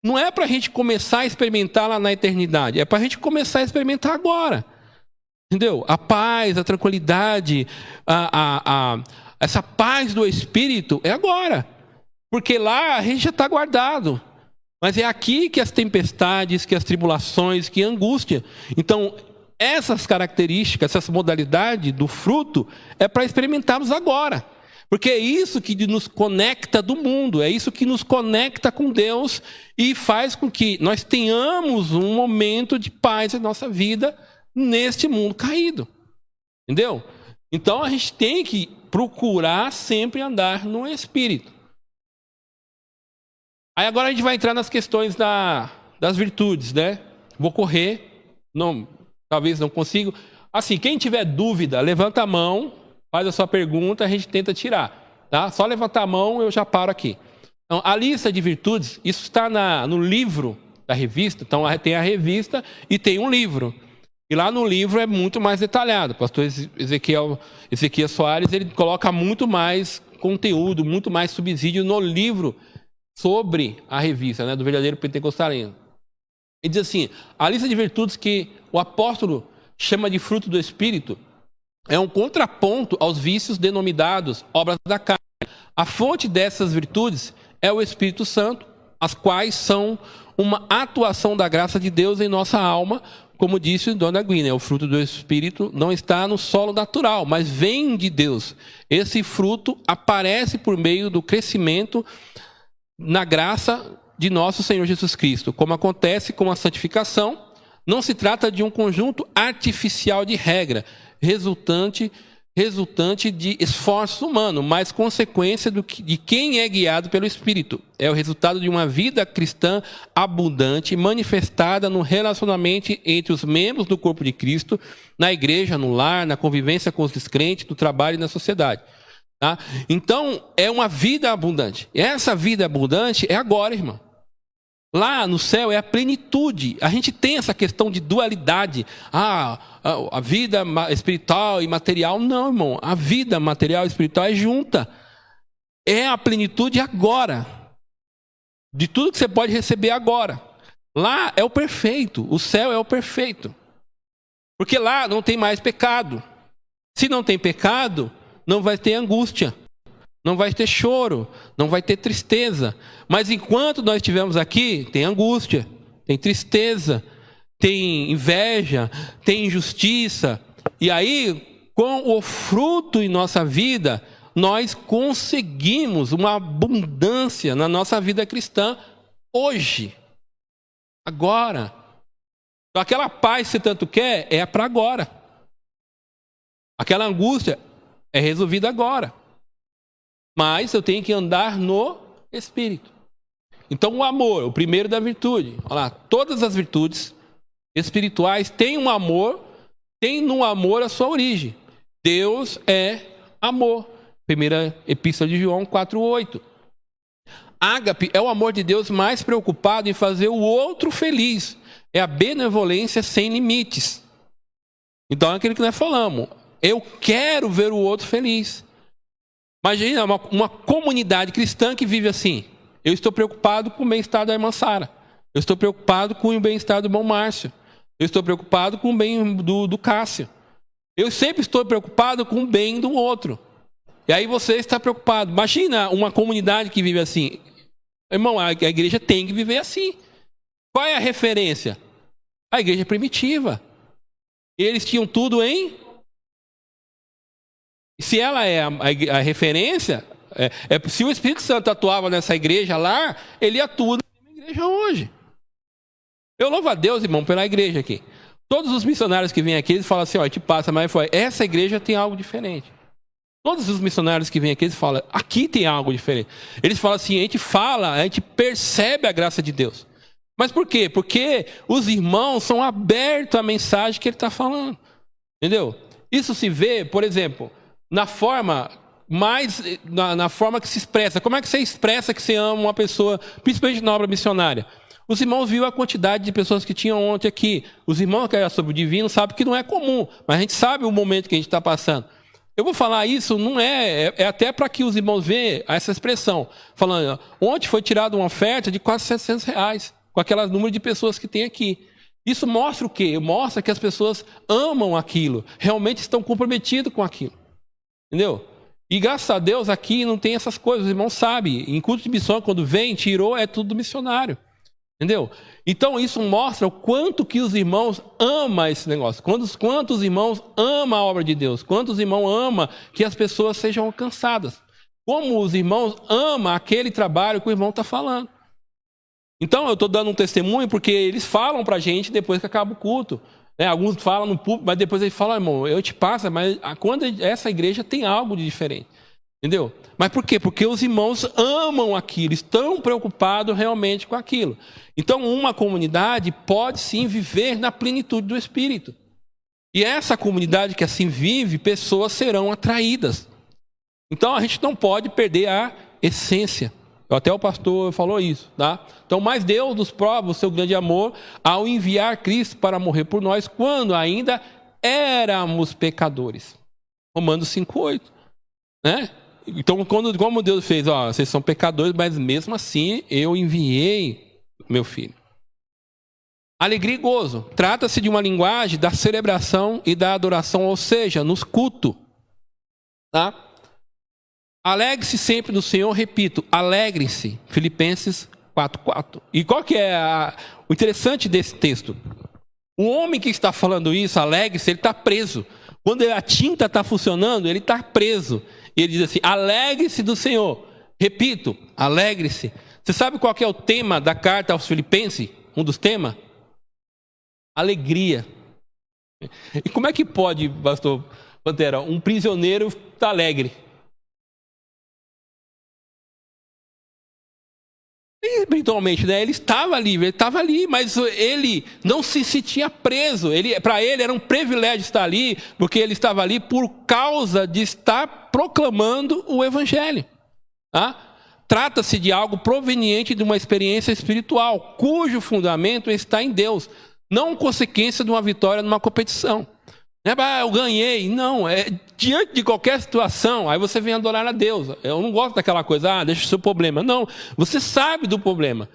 não é para a gente começar a experimentar lá na eternidade, é para a gente começar a experimentar agora. Entendeu? A paz, a tranquilidade, essa paz do Espírito é agora. Porque lá a gente já está guardado. Mas é aqui que as tempestades, que as tribulações, que a angústia. Então, essas características, essa modalidade do fruto é para experimentarmos agora. Porque é isso que nos conecta do mundo, é isso que nos conecta com Deus e faz com que nós tenhamos um momento de paz na nossa vida neste mundo caído. Entendeu? Então a gente tem que procurar sempre andar no Espírito. Aí agora a gente vai entrar nas questões das virtudes, né? Vou correr, talvez não consiga. Assim, quem tiver dúvida, levanta a mão, faz a sua pergunta, a gente tenta tirar, tá? Só levantar a mão, eu já paro aqui. Então, a lista de virtudes, isso está no livro da revista. Então tem a revista e tem um livro. E lá no livro é muito mais detalhado. O pastor Ezequiel Soares, ele coloca muito mais conteúdo, muito mais subsídio no livro sobre a revista, né, do verdadeiro pentecostalismo. Ele diz assim, a lista de virtudes que o apóstolo chama de fruto do Espírito é um contraponto aos vícios denominados obras da carne. A fonte dessas virtudes é o Espírito Santo, as quais são uma atuação da graça de Deus em nossa alma. Como disse Dona Guina, o fruto do Espírito não está no solo natural, mas vem de Deus. Esse fruto aparece por meio do crescimento na graça de nosso Senhor Jesus Cristo. Como acontece com a santificação, não se trata de um conjunto artificial de regra, resultante de esforço humano, mas consequência de quem é guiado pelo Espírito. É o resultado de uma vida cristã abundante, manifestada no relacionamento entre os membros do corpo de Cristo, na igreja, no lar, na convivência com os descrentes, no trabalho e na sociedade. Tá? Então, é uma vida abundante. E essa vida abundante é agora, irmão. Lá no céu é a plenitude. A gente tem essa questão de dualidade. A vida espiritual e material. Não, irmão. A vida material e espiritual é junta. É a plenitude agora. De tudo que você pode receber agora. Lá é o perfeito. O céu é o perfeito. Porque lá não tem mais pecado. Se não tem pecado, não vai ter angústia. Não vai ter choro, não vai ter tristeza. Mas enquanto nós estivermos aqui, tem angústia, tem tristeza, tem inveja, tem injustiça. E aí, com o fruto em nossa vida, nós conseguimos uma abundância na nossa vida cristã hoje, agora. Então, aquela paz que você tanto quer é para agora. Aquela angústia é resolvida agora. Mas eu tenho que andar no Espírito. Então o amor, o primeiro da virtude. Olha lá, todas as virtudes espirituais têm um amor, tem no amor a sua origem. Deus é amor. Primeira Epístola de João 4:8. Ágape é o amor de Deus mais preocupado em fazer o outro feliz. É a benevolência sem limites. Então é aquilo que nós falamos. Eu quero ver o outro feliz. Imagina uma comunidade cristã que vive assim. Eu estou preocupado com o bem-estar da irmã Sara. Eu estou preocupado com o bem-estar do irmão Márcio. Eu estou preocupado com o bem do Cássio. Eu sempre estou preocupado com o bem do outro. E aí você está preocupado. Imagina uma comunidade que vive assim. Irmão, a igreja tem que viver assim. Qual é a referência? A igreja primitiva. Eles tinham tudo em... Se ela é a referência, se o Espírito Santo atuava nessa igreja lá, ele atua na igreja hoje. Eu louvo a Deus, irmão, pela igreja aqui. Todos os missionários que vêm aqui, eles falam assim, ó, te passa, mas foi, essa igreja tem algo diferente. Todos os missionários que vêm aqui, eles falam, aqui tem algo diferente. Eles falam assim, a gente percebe a graça de Deus. Mas por quê? Porque os irmãos são abertos à mensagem que ele está falando. Entendeu? Isso se vê, por exemplo, na forma que se expressa. Como é que você expressa que você ama uma pessoa, principalmente na obra missionária? Os irmãos viram a quantidade de pessoas que tinham ontem aqui. Os irmãos que eram sobre o divino sabem que não é comum, mas a gente sabe o momento que a gente está passando. Eu vou falar isso, não é até para que os irmãos vejam essa expressão. Falando, ontem foi tirada uma oferta de quase R$700, com aquele número de pessoas que tem aqui. Isso mostra o quê? Mostra que as pessoas amam aquilo, realmente estão comprometidos com aquilo. Entendeu? E graças a Deus aqui não tem essas coisas, os irmãos sabem. Em culto de missão, quando vem, tirou, é tudo do missionário. Entendeu? Então isso mostra o quanto que os irmãos amam esse negócio. Quantos irmãos amam a obra de Deus. Quantos irmãos amam que as pessoas sejam alcançadas. Como os irmãos amam aquele trabalho que o irmão está falando. Então eu estou dando um testemunho porque eles falam para a gente depois que acaba o culto. Alguns falam no público, mas depois eles falam, irmão, eu te passo, mas quando essa igreja tem algo de diferente. Entendeu? Mas por quê? Porque os irmãos amam aquilo, estão preocupados realmente com aquilo. Então, uma comunidade pode sim viver na plenitude do Espírito. E essa comunidade que assim vive, pessoas serão atraídas. Então, a gente não pode perder a essência. Até o pastor falou isso, tá? Então, mas Deus nos prova o seu grande amor ao enviar Cristo para morrer por nós quando ainda éramos pecadores. Romanos 5:8, né? Então, como Deus fez, ó, vocês são pecadores, mas mesmo assim eu enviei meu filho. Alegria e gozo. Trata-se de uma linguagem da celebração e da adoração, ou seja, nos cultos. Tá? Alegre-se sempre no Senhor, repito, alegrem-se. Filipenses 4:4. E qual que é o interessante desse texto? O homem que está falando isso, alegre-se, ele está preso. Quando a tinta está funcionando, ele está preso. E ele diz assim, alegre-se do Senhor. Repito, alegre-se. Você sabe qual que é o tema da carta aos Filipenses? Um dos temas? Alegria. E como é que pode, pastor Pantera, um prisioneiro estar alegre? Espiritualmente, né? Ele estava livre, ele estava ali, mas ele não se sentia preso. Para ele era um privilégio estar ali, porque ele estava ali por causa de estar proclamando o Evangelho. Tá? Trata-se de algo proveniente de uma experiência espiritual, cujo fundamento está em Deus, não consequência de uma vitória numa competição. Eu ganhei. Não, diante de qualquer situação, aí você vem adorar a Deus. Eu não gosto daquela coisa, deixa o seu problema. Não, você sabe do problema.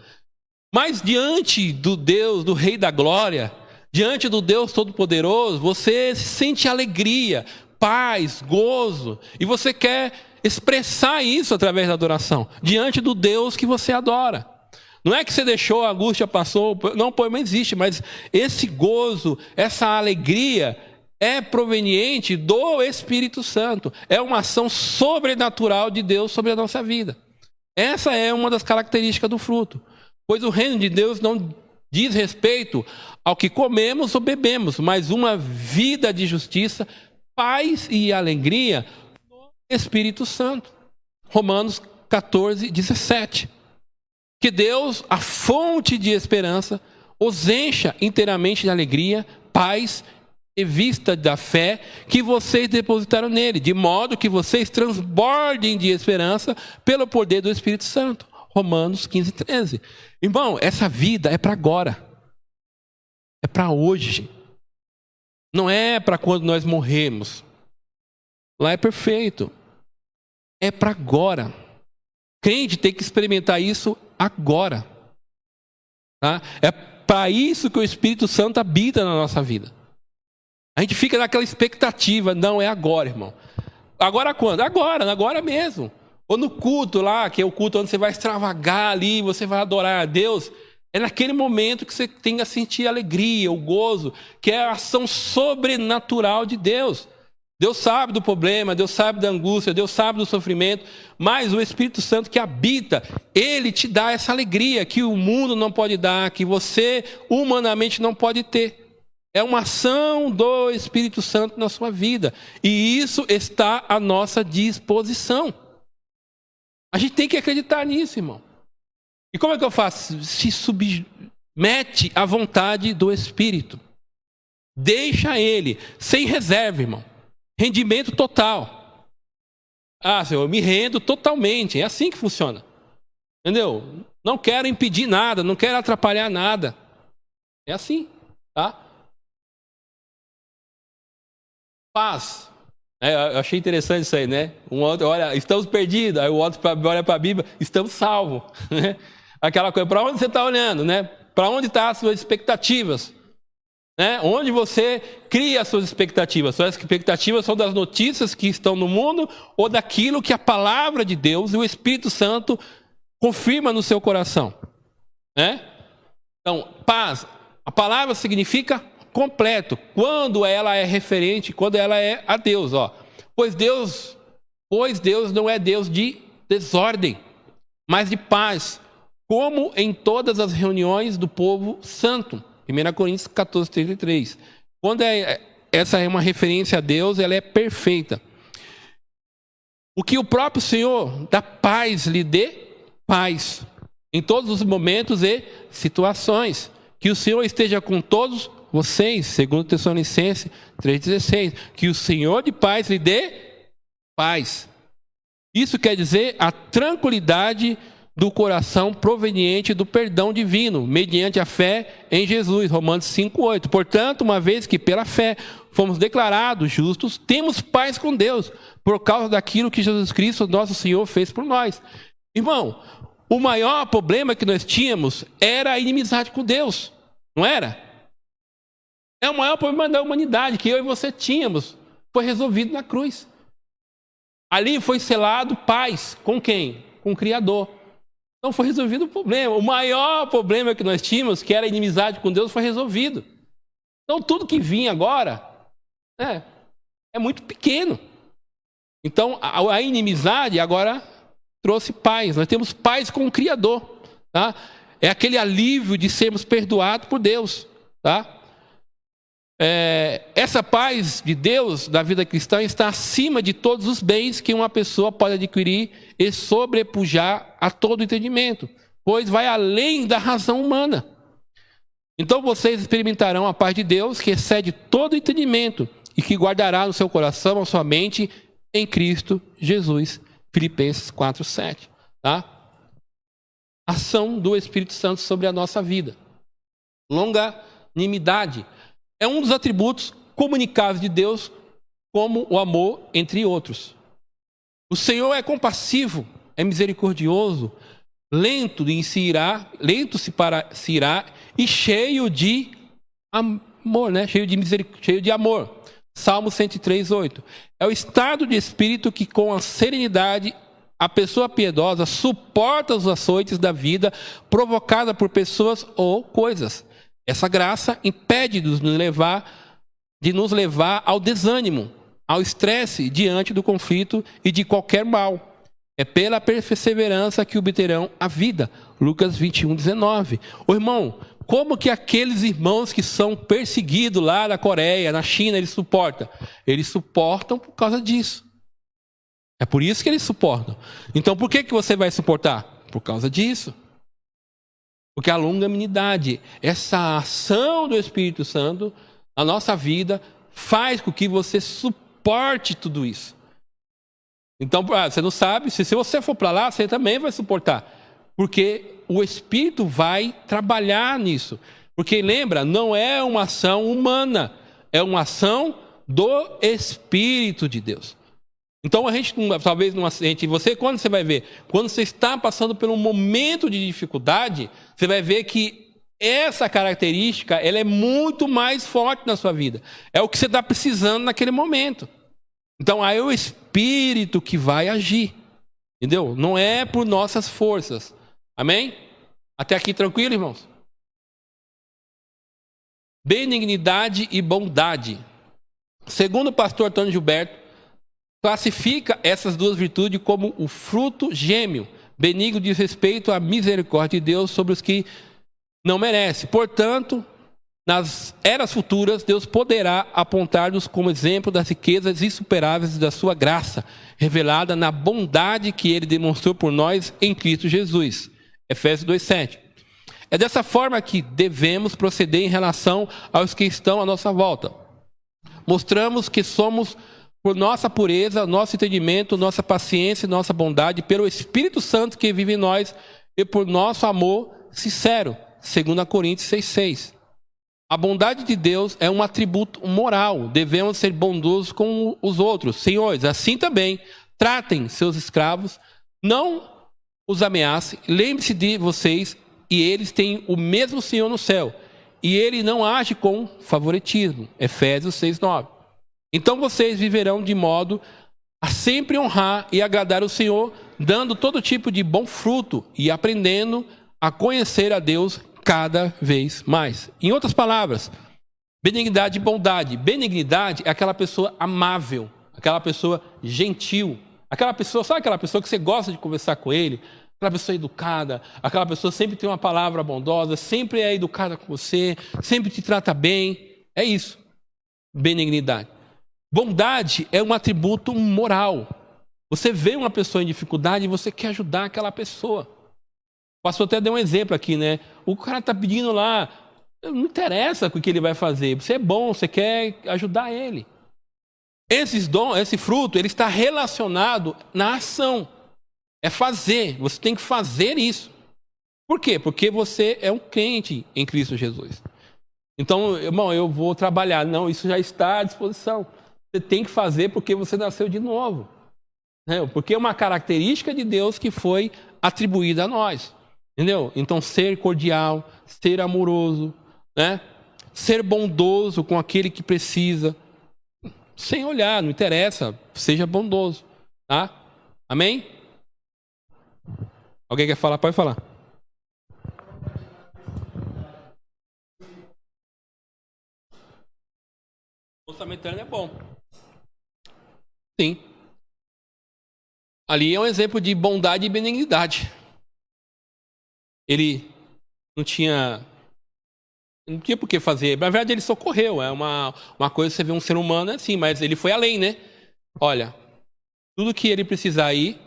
Mas diante do Deus, do Rei da Glória, diante do Deus Todo-Poderoso, você sente alegria, paz, gozo. E você quer expressar isso através da adoração, diante do Deus que você adora. Não é que você deixou, a angústia passou, não existe, mas esse gozo, essa alegria é proveniente do Espírito Santo. É uma ação sobrenatural de Deus sobre a nossa vida. Essa é uma das características do fruto. Pois o reino de Deus não diz respeito ao que comemos ou bebemos, mas uma vida de justiça, paz e alegria no Espírito Santo. Romanos 14:17. Que Deus, a fonte de esperança, os encha inteiramente de alegria, paz e vista da fé que vocês depositaram nele, de modo que vocês transbordem de esperança pelo poder do Espírito Santo. Romanos 15:13. Irmão, essa vida é para agora. É para hoje. Não é para quando nós morremos. Lá é perfeito. É para agora. Crente tem que experimentar isso agora. Tá? É para isso que o Espírito Santo habita na nossa vida. A gente fica naquela expectativa. Não, é agora, irmão. Agora quando? Agora mesmo. Ou no culto lá, que é o culto onde você vai extravagar ali, você vai adorar a Deus. É naquele momento que você tem a sentir a alegria, o gozo, que é a ação sobrenatural de Deus. Deus sabe do problema, Deus sabe da angústia, Deus sabe do sofrimento, mas o Espírito Santo que habita, ele te dá essa alegria que o mundo não pode dar, que você humanamente não pode ter. É uma ação do Espírito Santo na sua vida, e isso está à nossa disposição. A gente tem que acreditar nisso, irmão. E como é que eu faço? Se submete à vontade do Espírito. Deixa ele, sem reserva, irmão. Rendimento total. Ah, Senhor, eu me rendo totalmente. É assim que funciona. Entendeu? Não quero impedir nada, não quero atrapalhar nada. É assim, tá? Paz. Eu achei interessante isso aí, né? Um outro, olha, estamos perdidos. Aí o outro olha para a Bíblia, estamos salvos. Aquela coisa, para onde você está olhando, né? Para onde estão as suas expectativas? Né? Onde você cria as suas expectativas? Suas expectativas são das notícias que estão no mundo ou daquilo que a palavra de Deus e o Espírito Santo confirma no seu coração? Né? Então, paz. A palavra significa completo. Quando ela é referente, quando ela é a Deus. Ó. Pois Deus não é Deus de desordem, mas de paz, como em todas as reuniões do povo santo. 1 Coríntios 14, 33. Quando essa é uma referência a Deus, ela é perfeita. O que o próprio Senhor da paz lhe dê, paz. Em todos os momentos e situações. Que o Senhor esteja com todos vocês, segundo Tessalonicenses 3,16. Que o Senhor de paz lhe dê paz. Isso quer dizer a tranquilidade do coração proveniente do perdão divino, mediante a fé em Jesus, Romanos 5,8. Portanto, uma vez que pela fé fomos declarados justos, temos paz com Deus, por causa daquilo que Jesus Cristo, nosso Senhor, fez por nós. Irmão, o maior problema que nós tínhamos era a inimizade com Deus, não era? É o maior problema da humanidade que eu e você tínhamos, foi resolvido na cruz. Ali foi selado paz, com quem? Com o Criador. Então foi resolvido o problema. O maior problema que nós tínhamos, que era a inimizade com Deus, foi resolvido. Então tudo que vinha agora é muito pequeno. Então a inimizade agora trouxe paz. Nós temos paz com o Criador. Tá? É aquele alívio de sermos perdoados por Deus. Tá? Essa paz de Deus da vida cristã está acima de todos os bens que uma pessoa pode adquirir e sobrepujar a todo entendimento, pois vai além da razão humana. Então vocês experimentarão a paz de Deus que excede todo entendimento e que guardará no seu coração a sua mente em Cristo Jesus. Filipenses 4:7. Tá? Ação do Espírito Santo sobre a nossa vida. Longanimidade é um dos atributos comunicáveis de Deus, como o amor, entre outros. O Senhor é compassivo, é misericordioso, lento para se irar e cheio de amor, né? Cheio de amor. Salmo 103:8. É o estado de espírito que, com a serenidade, a pessoa piedosa suporta os açoites da vida provocada por pessoas ou coisas. Essa graça impede de nos levar ao desânimo, ao estresse diante do conflito e de qualquer mal. É pela perseverança que obterão a vida. Lucas 21:19. Ô irmão, como que aqueles irmãos que são perseguidos lá na Coreia, na China, eles suportam? Eles suportam por causa disso. É por isso que eles suportam. Então por que você vai suportar? Por causa disso. Porque a longanimidade, essa ação do Espírito Santo na nossa vida, faz com que você suporte tudo isso. Então, você não sabe, se você for para lá, você também vai suportar. Porque o Espírito vai trabalhar nisso. Porque lembra, não é uma ação humana, é uma ação do Espírito de Deus. Então a gente, talvez não sente, quando você vai ver, quando você está passando por um momento de dificuldade, você vai ver que essa característica, ela é muito mais forte na sua vida. É o que você está precisando naquele momento. Então, aí é o Espírito que vai agir. Entendeu? Não é por nossas forças. Amém? Até aqui tranquilo, irmãos? Benignidade e bondade. Segundo o pastor Antônio Gilberto, classifica essas duas virtudes como o fruto gêmeo. Benigno diz respeito à misericórdia de Deus sobre os que não merecem. Portanto, nas eras futuras, Deus poderá apontar-nos como exemplo das riquezas insuperáveis da sua graça, revelada na bondade que Ele demonstrou por nós em Cristo Jesus. Efésios 2,7. É dessa forma que devemos proceder em relação aos que estão à nossa volta. Mostramos que somos, por nossa pureza, nosso entendimento, nossa paciência e nossa bondade, pelo Espírito Santo que vive em nós e por nosso amor sincero. 2 Coríntios 6,6. A bondade de Deus é um atributo moral. Devemos ser bondosos com os outros. Senhores, assim também, tratem seus escravos, não os ameacem. Lembre-se de vocês, e eles têm o mesmo Senhor no céu. E Ele não age com favoritismo. Efésios 6,9. Então vocês viverão de modo a sempre honrar e agradar o Senhor, dando todo tipo de bom fruto e aprendendo a conhecer a Deus cada vez mais. Em outras palavras, benignidade e bondade. Benignidade é aquela pessoa amável, aquela pessoa gentil, aquela pessoa, sabe aquela pessoa que você gosta de conversar com ele? Aquela pessoa educada, aquela pessoa sempre tem uma palavra bondosa, sempre é educada com você, sempre te trata bem. É isso, benignidade. Bondade é um atributo moral. Você vê uma pessoa em dificuldade e você quer ajudar aquela pessoa. O pastor até deu um exemplo aqui, né? O cara está pedindo lá, não interessa o que ele vai fazer. Você é bom, você quer ajudar ele. Esse fruto, ele está relacionado na ação. É fazer, você tem que fazer isso. Por quê? Porque você é um crente em Cristo Jesus. Então, irmão, eu vou trabalhar. Não, isso já está à disposição. Você tem que fazer porque você nasceu de novo. Porque é uma característica de Deus que foi atribuída a nós. Entendeu? Então, ser cordial, ser amoroso, né? Ser bondoso com aquele que precisa. Sem olhar, não interessa. Seja bondoso. Tá? Amém? Alguém quer falar? Pode falar. O samaritano é bom. Sim. Ali é um exemplo de bondade e benignidade. Ele não tinha por que fazer. Na verdade, ele socorreu. É uma coisa, você vê um ser humano assim, mas ele foi além, né? Olha, tudo que ele precisar aí,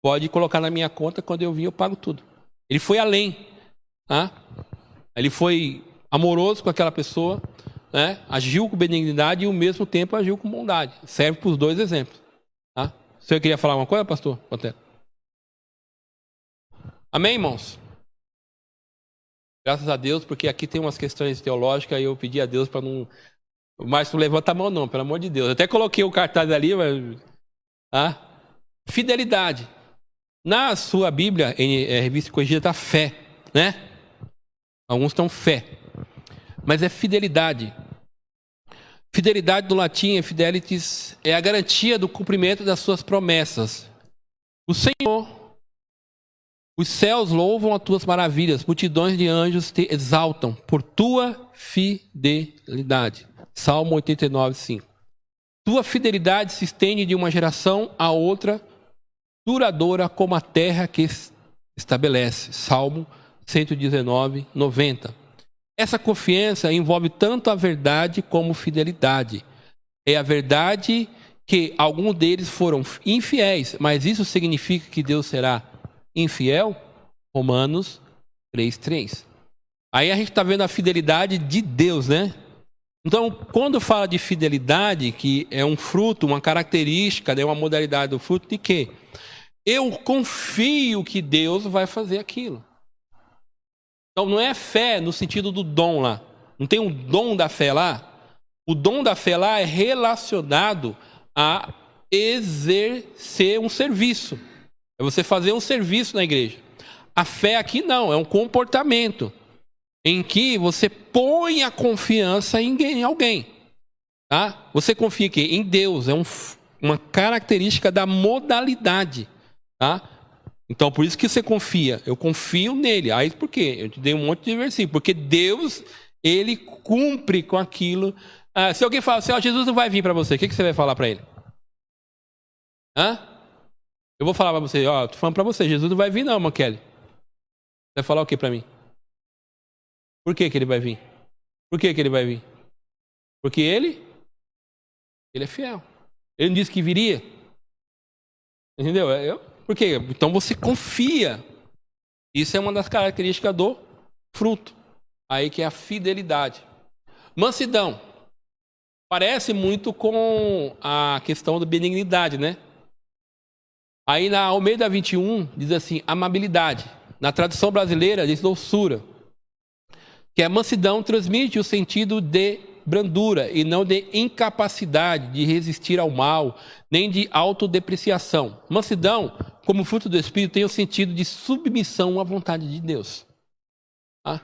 pode colocar na minha conta, quando eu vir eu pago tudo. Ele foi além. Tá? Ele foi amoroso com aquela pessoa, né? Agiu com benignidade e ao mesmo tempo agiu com bondade. Serve para os dois exemplos. Tá? O senhor queria falar alguma coisa, pastor? Amém, irmãos? Graças a Deus, porque aqui tem umas questões teológicas e eu pedi a Deus para não... Mas não levanta a mão não, pelo amor de Deus. Eu até coloquei o cartaz ali, mas... Fidelidade. Na sua Bíblia, em revista corrigida, está fé, né? Alguns estão fé. Mas é fidelidade. Fidelidade do latim, fidelitas, é a garantia do cumprimento das suas promessas. O Senhor, os céus louvam as tuas maravilhas, multidões de anjos te exaltam por tua fidelidade. Salmo 89, 5. Tua fidelidade se estende de uma geração a outra, duradoura como a terra que estabelece. Salmo 119, 90. Essa confiança envolve tanto a verdade como fidelidade. É a verdade que alguns deles foram infiéis, mas isso significa que Deus será infiel? Romanos 3:3. Aí a gente está vendo a fidelidade de Deus, né? Então, quando fala de fidelidade, que é um fruto, uma característica, é uma modalidade do fruto de quê? Eu confio que Deus vai fazer aquilo. Então, não é fé no sentido do dom lá. Não tem um dom da fé lá? O dom da fé lá é relacionado a exercer um serviço. É você fazer um serviço na igreja. A fé aqui não, é um comportamento. em que você põe a confiança em alguém. Tá? Você confia aqui em Deus, é uma característica da modalidade. Tá? Então, por isso que você confia. Eu confio nele. Aí, por quê? Eu te dei um monte de versículo. Porque Deus, ele cumpre com aquilo. Se alguém fala assim, Jesus não vai vir para você, o que você vai falar para ele? Eu vou falar para você, tô falando para você, Jesus não vai vir não, irmã Kelly. Você vai falar o que para mim? Por que ele vai vir? Por que ele vai vir? Porque ele é fiel. Ele não disse que viria. Entendeu? Por quê? Então você confia. Isso é uma das características do fruto. Aí que é a fidelidade. Mansidão. Parece muito com a questão da benignidade, né? Aí na Almeida 21 diz assim, amabilidade. Na tradução brasileira diz doçura. Que a mansidão transmite o sentido de brandura e não de incapacidade de resistir ao mal, nem de autodepreciação. Mansidão, como fruto do Espírito, tem o sentido de submissão à vontade de Deus. Tá?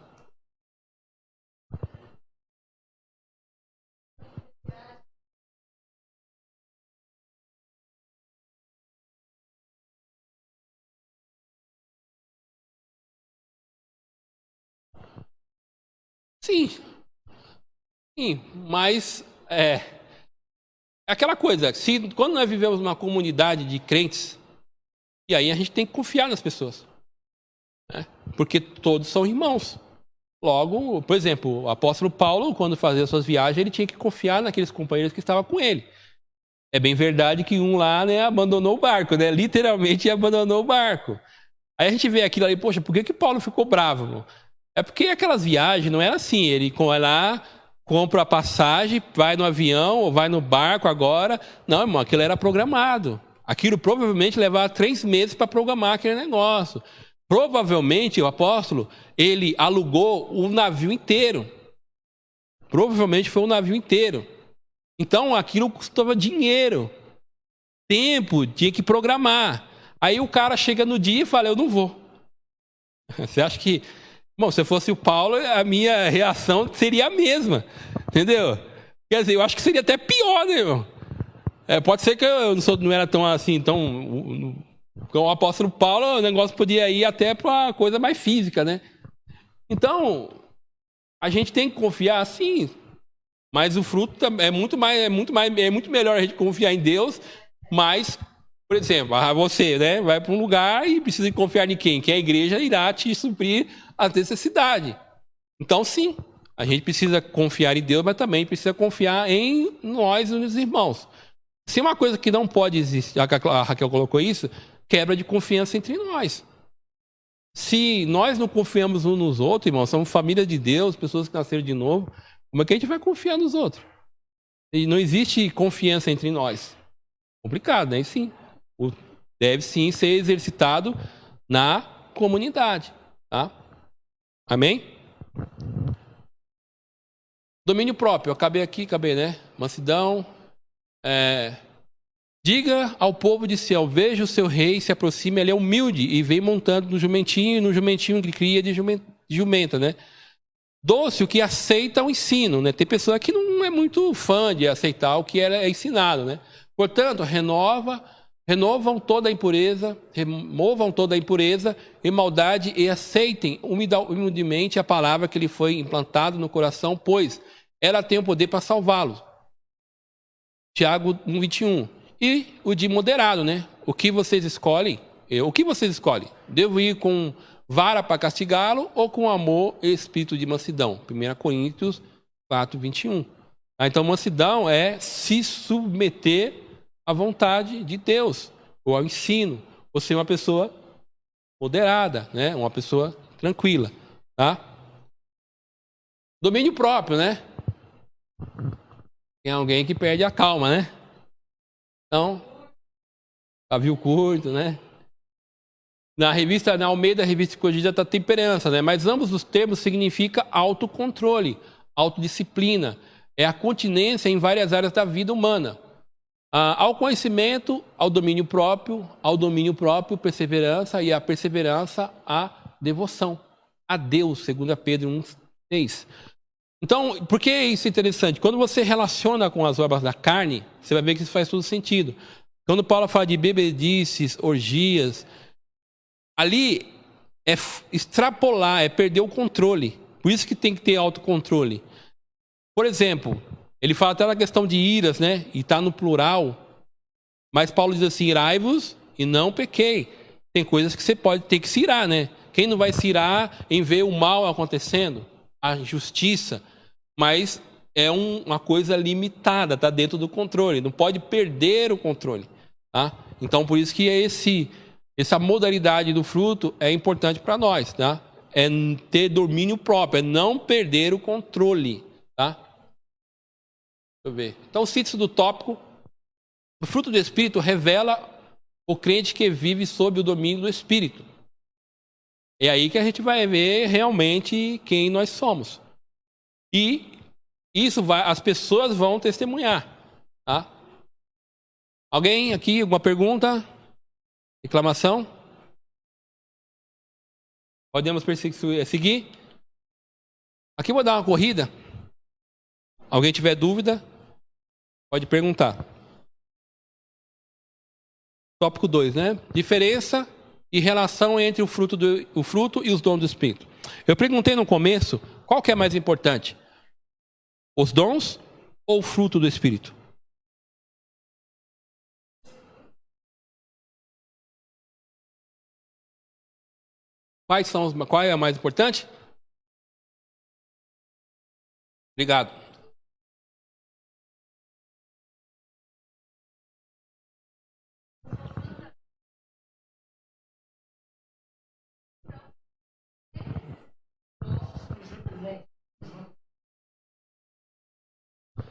Sim, mas é aquela coisa, quando nós vivemos numa comunidade de crentes, e aí a gente tem que confiar nas pessoas, né? Porque todos são irmãos. Logo, por exemplo, o apóstolo Paulo, quando fazia suas viagens, ele tinha que confiar naqueles companheiros que estavam com ele. É bem verdade que um lá, né, abandonou o barco, né? Literalmente abandonou o barco. Aí a gente vê aquilo ali, poxa, por que Paulo ficou bravo? Irmão? É porque aquelas viagens não era assim, ele vai lá, compra a passagem, vai no avião ou vai no barco agora. Não, irmão, aquilo era programado. Aquilo provavelmente levava 3 meses para programar aquele negócio. Provavelmente o apóstolo, ele alugou o navio inteiro. Provavelmente foi um navio inteiro. Então aquilo custava dinheiro. Tempo, tinha que programar. Aí o cara chega no dia e fala, eu não vou. Você acha que... Bom, se eu fosse o Paulo, a minha reação seria a mesma, entendeu? Quer dizer, eu acho que seria até pior, né, irmão? Pode ser que eu não era tão assim, com o apóstolo Paulo, o negócio podia ir até para coisa mais física, né? Então, a gente tem que confiar, sim, mas o fruto é muito melhor a gente confiar em Deus, mas, por exemplo, você, né, vai para um lugar e precisa confiar em quem? Que a igreja irá te suprir a necessidade. Então, sim, a gente precisa confiar em Deus, mas também precisa confiar em nós, nos irmãos. Se uma coisa que não pode existir, a Raquel colocou isso, quebra de confiança entre nós. Se nós não confiamos uns nos outros, irmãos, somos família de Deus, pessoas que nasceram de novo, como é que a gente vai confiar nos outros? E não existe confiança entre nós. Complicado, né? E sim, deve sim ser exercitado na comunidade, tá? Amém? Domínio próprio. Acabei, né? Mansidão. Diga ao povo de Sião, veja o seu rei, se aproxime, ele é humilde e vem montando no jumentinho que cria de jumenta, né? Doce, o que aceita o ensino, né? Tem pessoa que não é muito fã de aceitar o que é ensinado, né? Portanto, removam toda a impureza e maldade e aceitem humildemente a palavra que lhe foi implantada no coração, pois ela tem o poder para salvá-los. Tiago 1:21. E o de moderado, né? O que vocês escolhem? Devo ir com vara para castigá-lo ou com amor e espírito de mansidão? 1 Coríntios 4:21. Então, mansidão é se submeter à vontade de Deus, ou ao ensino, ou ser uma pessoa moderada, né? Uma pessoa tranquila, tá? Domínio próprio, né? Tem alguém que perde a calma, né? Então, pavio curto, né? Na Almeida, revista corrigida, está temperança, né? Mas ambos os termos significam autocontrole, autodisciplina. É a continência em várias áreas da vida humana. Ao conhecimento, ao domínio próprio, perseverança, e a perseverança, a devoção a Deus, 2 Pedro 6. Então, por que isso é interessante? Quando você relaciona com as obras da carne, você vai ver que isso faz todo sentido. Quando Paulo fala de bebedices, orgias, ali é extrapolar, é perder o controle. Por isso que tem que ter autocontrole. Por exemplo, ele fala até na questão de iras, né? E está no plural. Mas Paulo diz assim, irai-vos e não pequei. Tem coisas que você pode ter que se irar, né? Quem não vai se irar em ver o mal acontecendo? A injustiça. Mas é uma coisa limitada, está dentro do controle. Não pode perder o controle. Tá? Então, por isso que essa modalidade do fruto é importante para nós. Tá? É ter domínio próprio, é não perder o controle. Tá? Deixa eu ver. Então, o síntese do tópico. O fruto do Espírito revela o crente que vive sob o domínio do Espírito. É aí que a gente vai ver realmente quem nós somos. E as pessoas vão testemunhar. Tá? Alguém aqui, alguma pergunta? Reclamação? Podemos seguir? Aqui eu vou dar uma corrida. Alguém tiver dúvida, pode perguntar. Tópico 2, né? Diferença e relação entre o fruto e os dons do Espírito. Eu perguntei no começo, qual que é mais importante? Os dons ou o fruto do Espírito? Qual é a mais importante? Obrigado.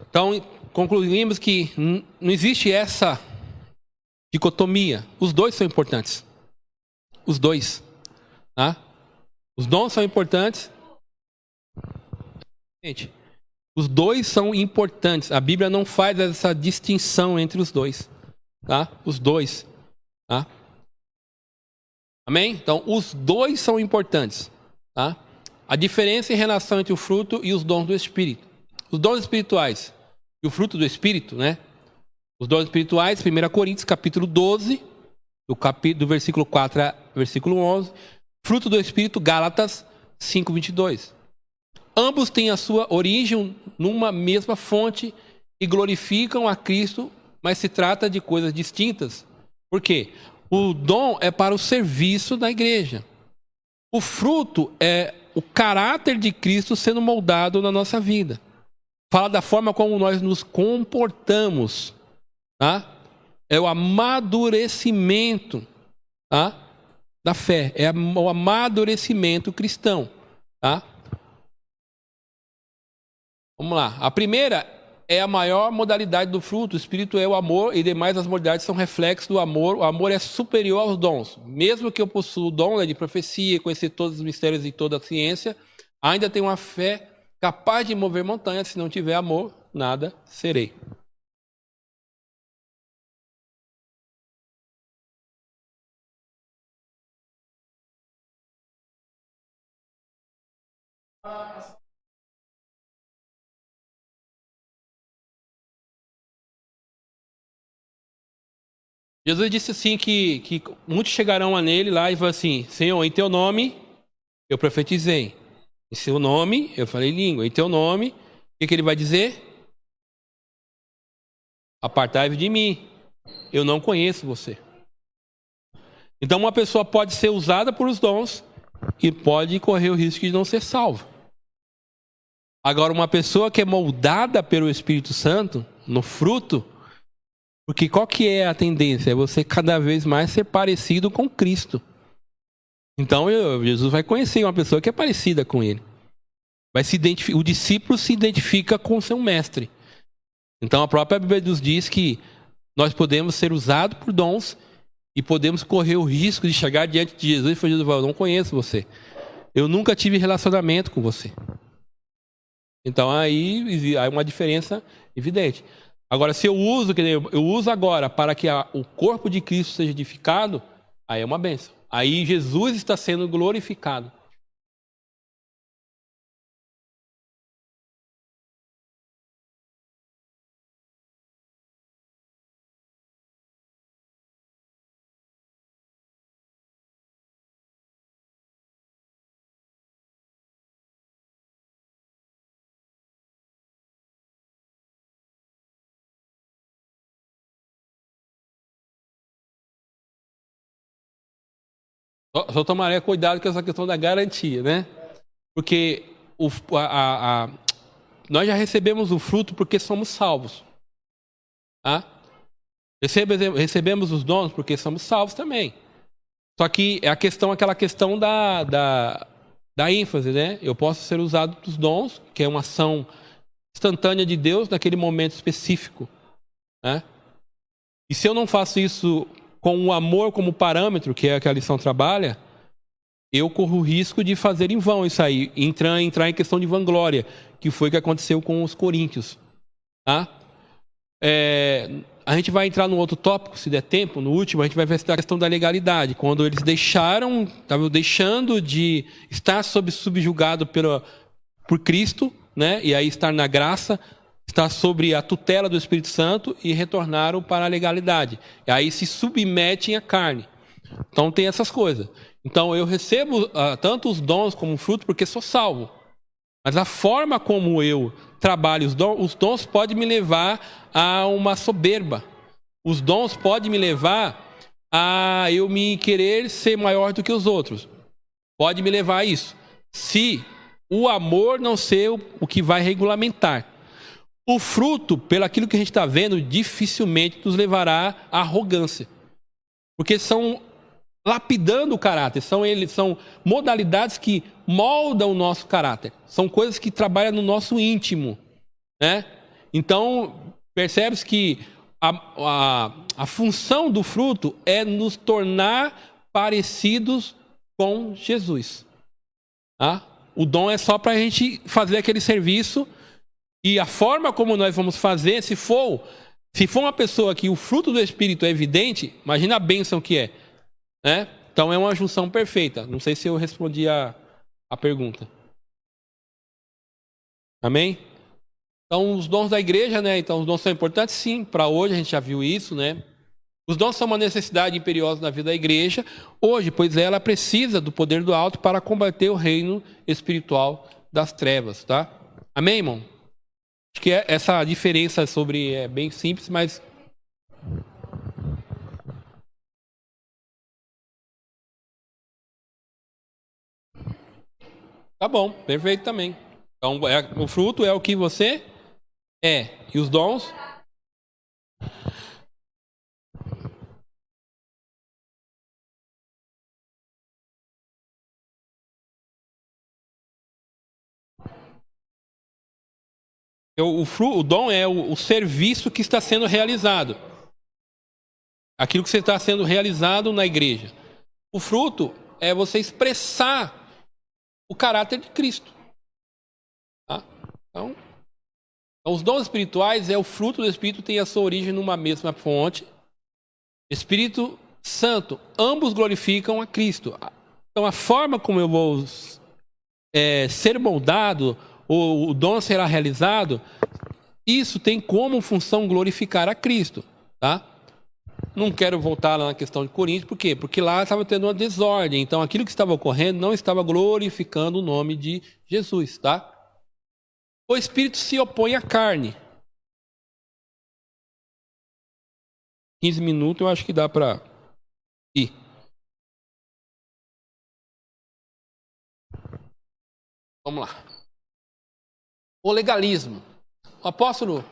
Então, concluímos que não existe essa dicotomia. Os dois são importantes. Os dois. Tá? Os dons são importantes. Gente, os dois são importantes. A Bíblia não faz essa distinção entre os dois. Tá? Os dois. Tá? Amém? Então, os dois são importantes. Tá? A diferença em relação entre o fruto e os dons do Espírito. Os dons espirituais e o fruto do Espírito, né? Os dons espirituais, 1 Coríntios, capítulo 12, do versículo 4 a versículo 11. Fruto do Espírito, Gálatas 5, 22. Ambos têm a sua origem numa mesma fonte e glorificam a Cristo, mas se trata de coisas distintas. Por quê? O dom é para o serviço da igreja. O fruto é o caráter de Cristo sendo moldado na nossa vida. Fala da forma como nós nos comportamos. Tá? É o amadurecimento, tá? Da fé. É o amadurecimento cristão. Tá? Vamos lá. A primeira é a maior modalidade do fruto. O Espírito é o amor e demais as modalidades são reflexos do amor. O amor é superior aos dons. Mesmo que eu possua o dom, né, de profecia, conhecer todos os mistérios e toda a ciência, ainda tenho uma fé capaz de mover montanhas. Se não tiver amor, nada serei. Jesus disse assim que muitos chegarão a nele lá e vão assim, Senhor, em teu nome eu profetizei. Em seu nome eu falei língua. Em teu nome, o que ele vai dizer? Apartai-vos de mim. Eu não conheço você. Então uma pessoa pode ser usada por os dons e pode correr o risco de não ser salva. Agora uma pessoa que é moldada pelo Espírito Santo, no fruto, porque qual que é a tendência? É você cada vez mais ser parecido com Cristo. Então Jesus vai conhecer uma pessoa que é parecida com ele. O discípulo se identifica com o seu mestre. Então a própria Bíblia nos diz que nós podemos ser usados por dons e podemos correr o risco de chegar diante de Jesus e falar, Jesus, eu não conheço você. Eu nunca tive relacionamento com você. Então aí há uma diferença evidente. Agora, se eu uso agora para que o corpo de Cristo seja edificado, aí é uma bênção. Aí Jesus está sendo glorificado. Só tomaria cuidado com essa questão da garantia, né? Porque nós já recebemos o fruto porque somos salvos. Tá? Recebemos os dons porque somos salvos também. Só que é aquela questão da ênfase, né? Eu posso ser usado dos dons, que é uma ação instantânea de Deus naquele momento específico, né? E se eu não faço isso com o amor como parâmetro, que é o que a lição trabalha, eu corro o risco de fazer em vão isso aí, entrar em questão de vanglória, que foi o que aconteceu com os coríntios. Tá? A gente vai entrar no outro tópico, se der tempo, no último, a gente vai ver a questão da legalidade, quando eles estavam deixando de estar subjugado por Cristo, né? E aí estar na graça, estar sobre a tutela do Espírito Santo e retornaram para a legalidade. E aí se submetem à carne. Então tem essas coisas. Então eu recebo tanto os dons como o fruto porque sou salvo. Mas a forma como eu trabalho os dons pode me levar a uma soberba. Os dons podem me levar a eu me querer ser maior do que os outros. Pode me levar a isso. Se o amor não ser o que vai regulamentar. O fruto, pelo aquilo que a gente está vendo, dificilmente nos levará à arrogância. Porque são lapidando o caráter, são modalidades que moldam o nosso caráter. São coisas que trabalham no nosso íntimo, né? Então, percebe-se que a função do fruto é nos tornar parecidos com Jesus. Tá? O dom é só para a gente fazer aquele serviço. E a forma como nós vamos fazer, se for uma pessoa que o fruto do Espírito é evidente, imagina a bênção que é. Né? Então é uma junção perfeita. Não sei se eu respondi a pergunta. Amém? Então os dons da igreja, né? Então os dons são importantes, sim. Para hoje a gente já viu isso, né? Os dons são uma necessidade imperiosa na vida da igreja hoje, pois ela precisa do poder do alto para combater o reino espiritual das trevas, tá? Amém, irmão? Acho que essa diferença é bem simples, mas... Tá bom, perfeito também. Então, o fruto é o que você é. E os dons? O dom é o serviço que está sendo realizado. Aquilo que está sendo realizado na igreja. O fruto é você expressar o caráter de Cristo. Tá? Então, os dons espirituais é o fruto do Espírito, tem a sua origem numa mesma fonte. Espírito Santo, ambos glorificam a Cristo. Então, a forma como eu vou ser moldado, o dom será realizado, isso tem como função glorificar a Cristo, tá? Não quero voltar lá na questão de Coríntios, por quê? Porque lá estava tendo uma desordem, então aquilo que estava ocorrendo não estava glorificando o nome de Jesus, tá? O Espírito se opõe à carne. 15 minutos eu acho que dá para ir. Vamos lá. O legalismo. O apóstolo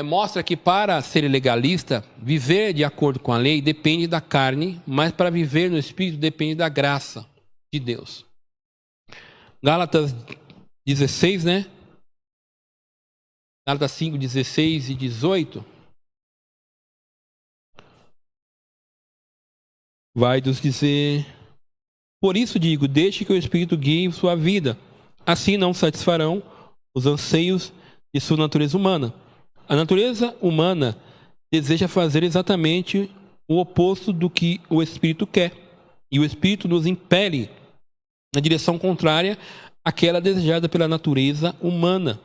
mostra que para ser legalista, viver de acordo com a lei depende da carne, mas para viver no Espírito depende da graça de Deus. Gálatas 16, né? Gálatas 5, 16 e 18. Vai nos dizer: por isso digo, deixe que o Espírito guie sua vida. Assim não satisfarão os anseios de sua natureza humana. A natureza humana deseja fazer exatamente o oposto do que o Espírito quer. E o Espírito nos impele na direção contrária àquela desejada pela natureza humana.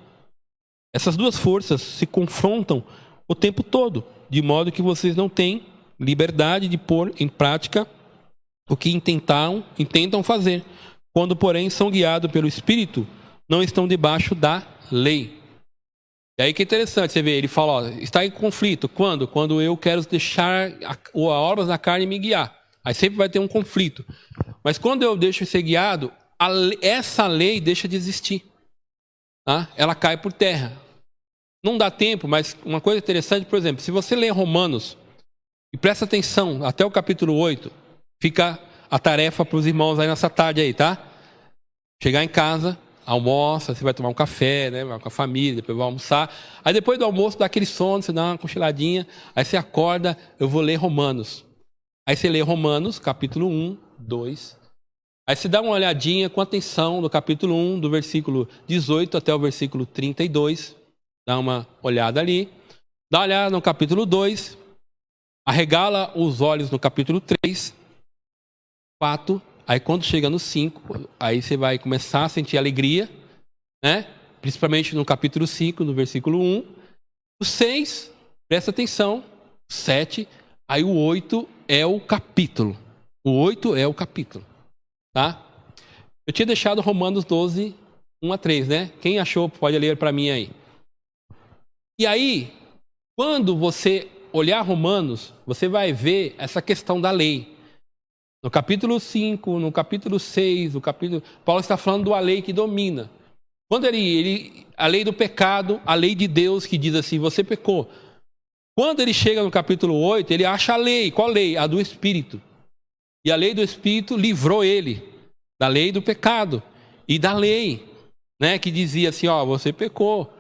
Essas duas forças se confrontam o tempo todo, de modo que vocês não têm liberdade de pôr em prática o que intentam fazer. Quando, porém, são guiados pelo Espírito, não estão debaixo da lei. E aí que é interessante, você vê, ele fala, ó, está em conflito. Quando? Quando eu quero deixar a obra da carne me guiar. Aí sempre vai ter um conflito. Mas quando eu deixo ser guiado, essa lei deixa de existir. Tá? Ela cai por terra. Não dá tempo, mas uma coisa interessante, por exemplo, se você lê Romanos, e presta atenção, até o capítulo 8, fica a tarefa para os irmãos aí nessa tarde aí, tá? Chegar em casa, almoça, você vai tomar um café, né? Vai com a família, depois vai almoçar. Aí depois do almoço dá aquele sono, você dá uma cochiladinha, aí você acorda, eu vou ler Romanos. Aí você lê Romanos, capítulo 1, 2. Aí você dá uma olhadinha com atenção no capítulo 1, do versículo 18 até o versículo 32. Dá uma olhada ali. Dá uma olhada no capítulo 2. Arregala os olhos no capítulo 3, 4. Aí quando chega no 5, aí você vai começar a sentir alegria, né? Principalmente no capítulo 5, no versículo 1. O 6, presta atenção. O 7, aí o 8 é o capítulo. O 8 é o capítulo, tá? Eu tinha deixado Romanos 12, 1 a 3, né? Quem achou pode ler para mim aí. E aí, quando você olhar Romanos, você vai ver essa questão da lei. No capítulo 5, no capítulo 6, Paulo está falando da lei que domina. Quando a lei do pecado, a lei de Deus que diz assim, você pecou. Quando ele chega no capítulo 8, ele acha a lei. Qual lei? A do Espírito. E a lei do Espírito livrou ele da lei do pecado e da lei, né, que dizia assim, ó, você pecou.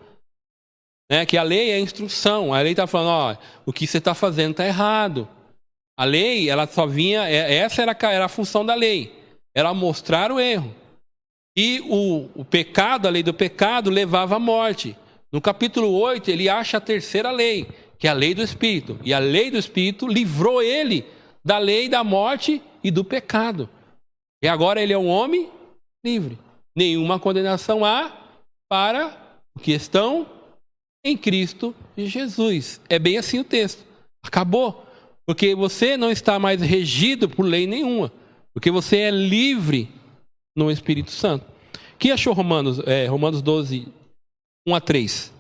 Né, que a lei é a instrução. A lei está falando, ó, o que você está fazendo está errado. A lei, ela só vinha, essa era a função da lei, era mostrar o erro. E o pecado, a lei do pecado, levava à morte. No capítulo 8, ele acha a terceira lei, que é a lei do Espírito. E a lei do Espírito livrou ele da lei da morte e do pecado. E agora ele é um homem livre. Nenhuma condenação há para os que estão em Cristo Jesus. É bem assim o texto. Acabou. Porque você não está mais regido por lei nenhuma. Porque você é livre no Espírito Santo. Quem achou Romanos 12, 1 a 3?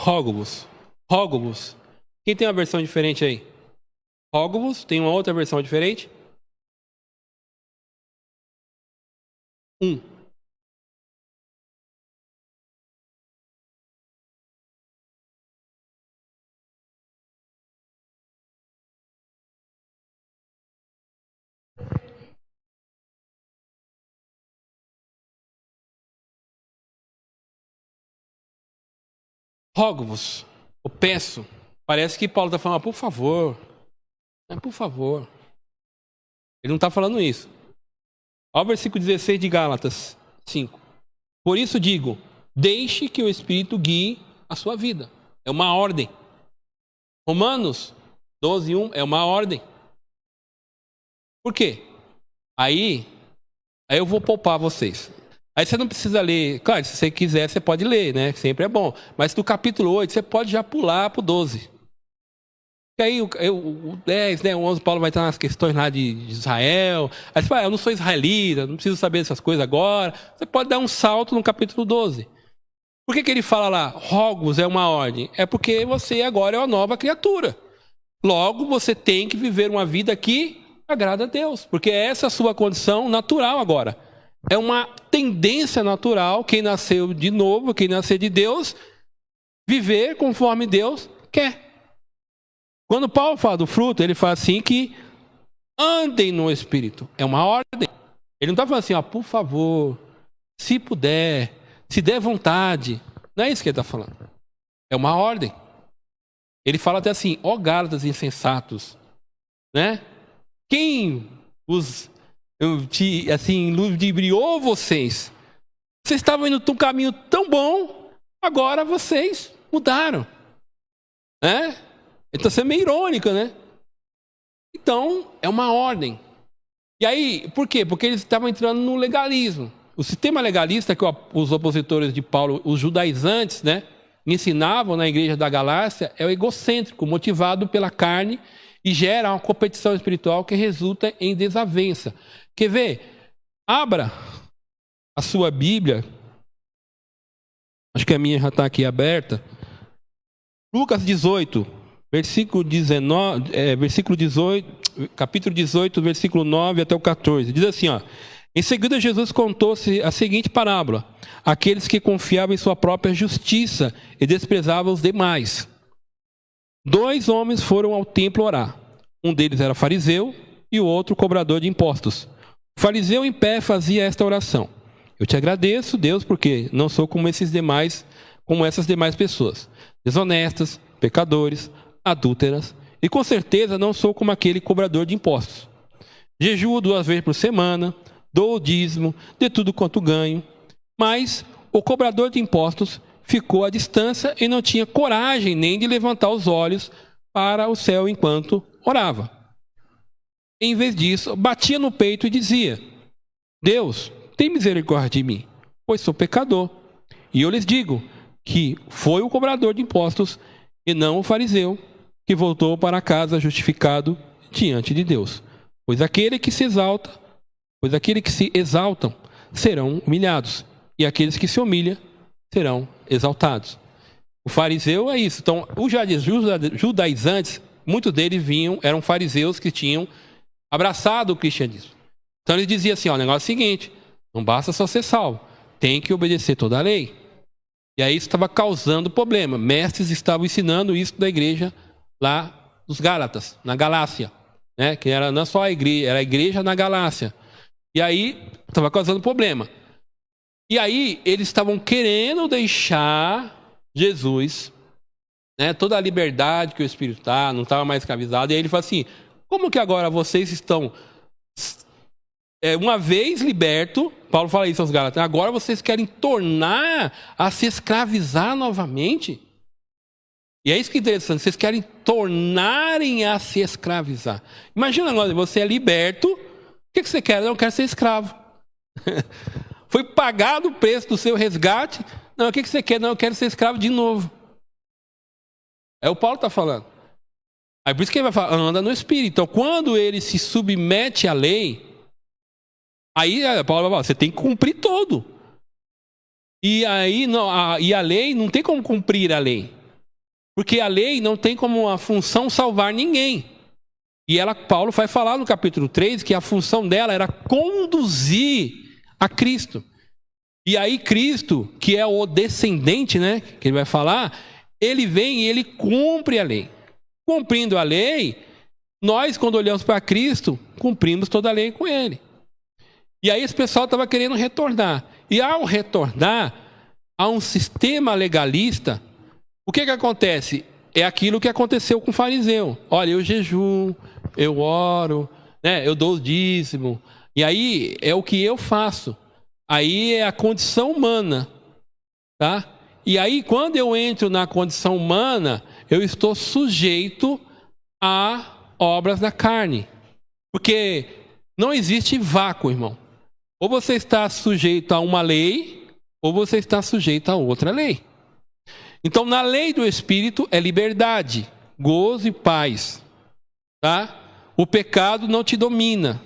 Rogo-vos. Quem tem uma versão diferente aí? Rogo-vos, tem uma outra versão diferente? 1. Rogo-vos, eu peço. Parece que Paulo está falando, por favor. Por favor. Ele não está falando isso. Olha o versículo 16 de Gálatas 5. Por isso digo, deixe que o Espírito guie a sua vida. É uma ordem. Romanos 12, 1 é uma ordem. Por quê? Aí eu vou poupar vocês. Aí você não precisa ler. Claro, se você quiser, você pode ler, né? Sempre é bom. Mas do capítulo 8, você pode já pular para o 12. E aí o 10, né? O 11, Paulo vai estar nas questões lá de Israel. Aí você fala, eu não sou israelita, não preciso saber dessas coisas agora. Você pode dar um salto no capítulo 12. Por que ele fala lá, rogos é uma ordem? É porque você agora é uma nova criatura. Logo, você tem que viver uma vida que agrada a Deus. Porque essa é a sua condição natural agora. É uma tendência natural, quem nasceu de novo, quem nasceu de Deus, viver conforme Deus quer. Quando Paulo fala do fruto, ele fala assim que andem no Espírito. É uma ordem. Ele não está falando assim, ó, por favor, se puder, se der vontade. Não é isso que ele está falando. É uma ordem. Ele fala até assim, ó Gálatas insensatos, né? Quem os assim, ludibriou vocês. Vocês estavam indo por um caminho tão bom, agora vocês mudaram. Né? Então, isso é meio irônico, né? Então, é uma ordem. E aí, por quê? Porque eles estavam entrando no legalismo. O sistema legalista que os opositores de Paulo, os judaizantes, né, ensinavam na igreja da Galácia, é o egocêntrico, motivado pela carne e gera uma competição espiritual que resulta em desavença. Quer ver? Abra a sua Bíblia. Acho que a minha já está aqui aberta. Lucas 18, versículo 19, versículo 18, capítulo 18, versículo 9 até o 14. Diz assim, ó. Em seguida, Jesus contou-se a seguinte parábola: aqueles que confiavam em sua própria justiça e desprezavam os demais. 2 homens foram ao templo orar. Um deles era fariseu e o outro cobrador de impostos. O fariseu em pé fazia esta oração: eu te agradeço, Deus, porque não sou como essas demais pessoas, desonestas, pecadores, adúlteras, e com certeza não sou como aquele cobrador de impostos. Jejuo 2 vezes por semana, dou o dízimo de tudo quanto ganho. Mas o cobrador de impostos ficou à distância e não tinha coragem nem de levantar os olhos para o céu enquanto orava. Em vez disso, batia no peito e dizia: Deus, tem misericórdia de mim, pois sou pecador. E eu lhes digo que foi o cobrador de impostos e não o fariseu que voltou para casa justificado diante de Deus. Pois aqueles que se exaltam serão humilhados, e aqueles que se humilham serão exaltados. O fariseu é isso. Então, os judaizantes, muitos deles eram fariseus que tinham abraçado o cristianismo. Então, eles diziam assim: ó, o negócio é o seguinte, não basta só ser salvo, tem que obedecer toda a lei. E aí isso estava causando problema. Mestres estavam ensinando isso da igreja lá dos Gálatas, na Galácia, né? Que era não só a igreja, era a igreja na Galácia. E aí estava causando problema. E aí eles estavam querendo deixar Jesus, né, toda a liberdade que o Espírito está, não estava mais escravizado. E aí ele fala assim: como que agora vocês estão uma vez liberto, Paulo fala isso aos Gálatas, agora vocês querem tornar a se escravizar novamente? E é isso que é interessante, vocês querem tornarem a se escravizar. Imagina agora, você é liberto, o que você quer? Não, eu quero ser escravo. Foi pagado o preço do seu resgate, não, o que você quer? Não, eu quero ser escravo de novo. É o Paulo está falando. Aí por isso que ele vai falar, anda no Espírito. Então, quando ele se submete à lei, aí Paulo vai falar, você tem que cumprir todo. E aí e a lei não tem como cumprir a lei. Porque a lei não tem como uma função salvar ninguém. E Paulo vai falar no capítulo 3 que a função dela era conduzir a Cristo. E aí Cristo, que é o descendente, né, que ele vai falar, ele vem e ele cumpre a lei. Cumprindo a lei, nós, quando olhamos para Cristo, cumprimos toda a lei com ele. E aí esse pessoal estava querendo retornar. E ao retornar a um sistema legalista, o que acontece? É aquilo que aconteceu com o fariseu. Olha, eu jejuo, eu oro, né, eu dou o dízimo. E aí é o que eu faço. Aí é a condição humana. Tá? E aí quando eu entro na condição humana, eu estou sujeito a obras da carne. Porque não existe vácuo, irmão. Ou você está sujeito a uma lei, ou você está sujeito a outra lei. Então, na lei do Espírito é liberdade, gozo e paz. Tá? O pecado não te domina.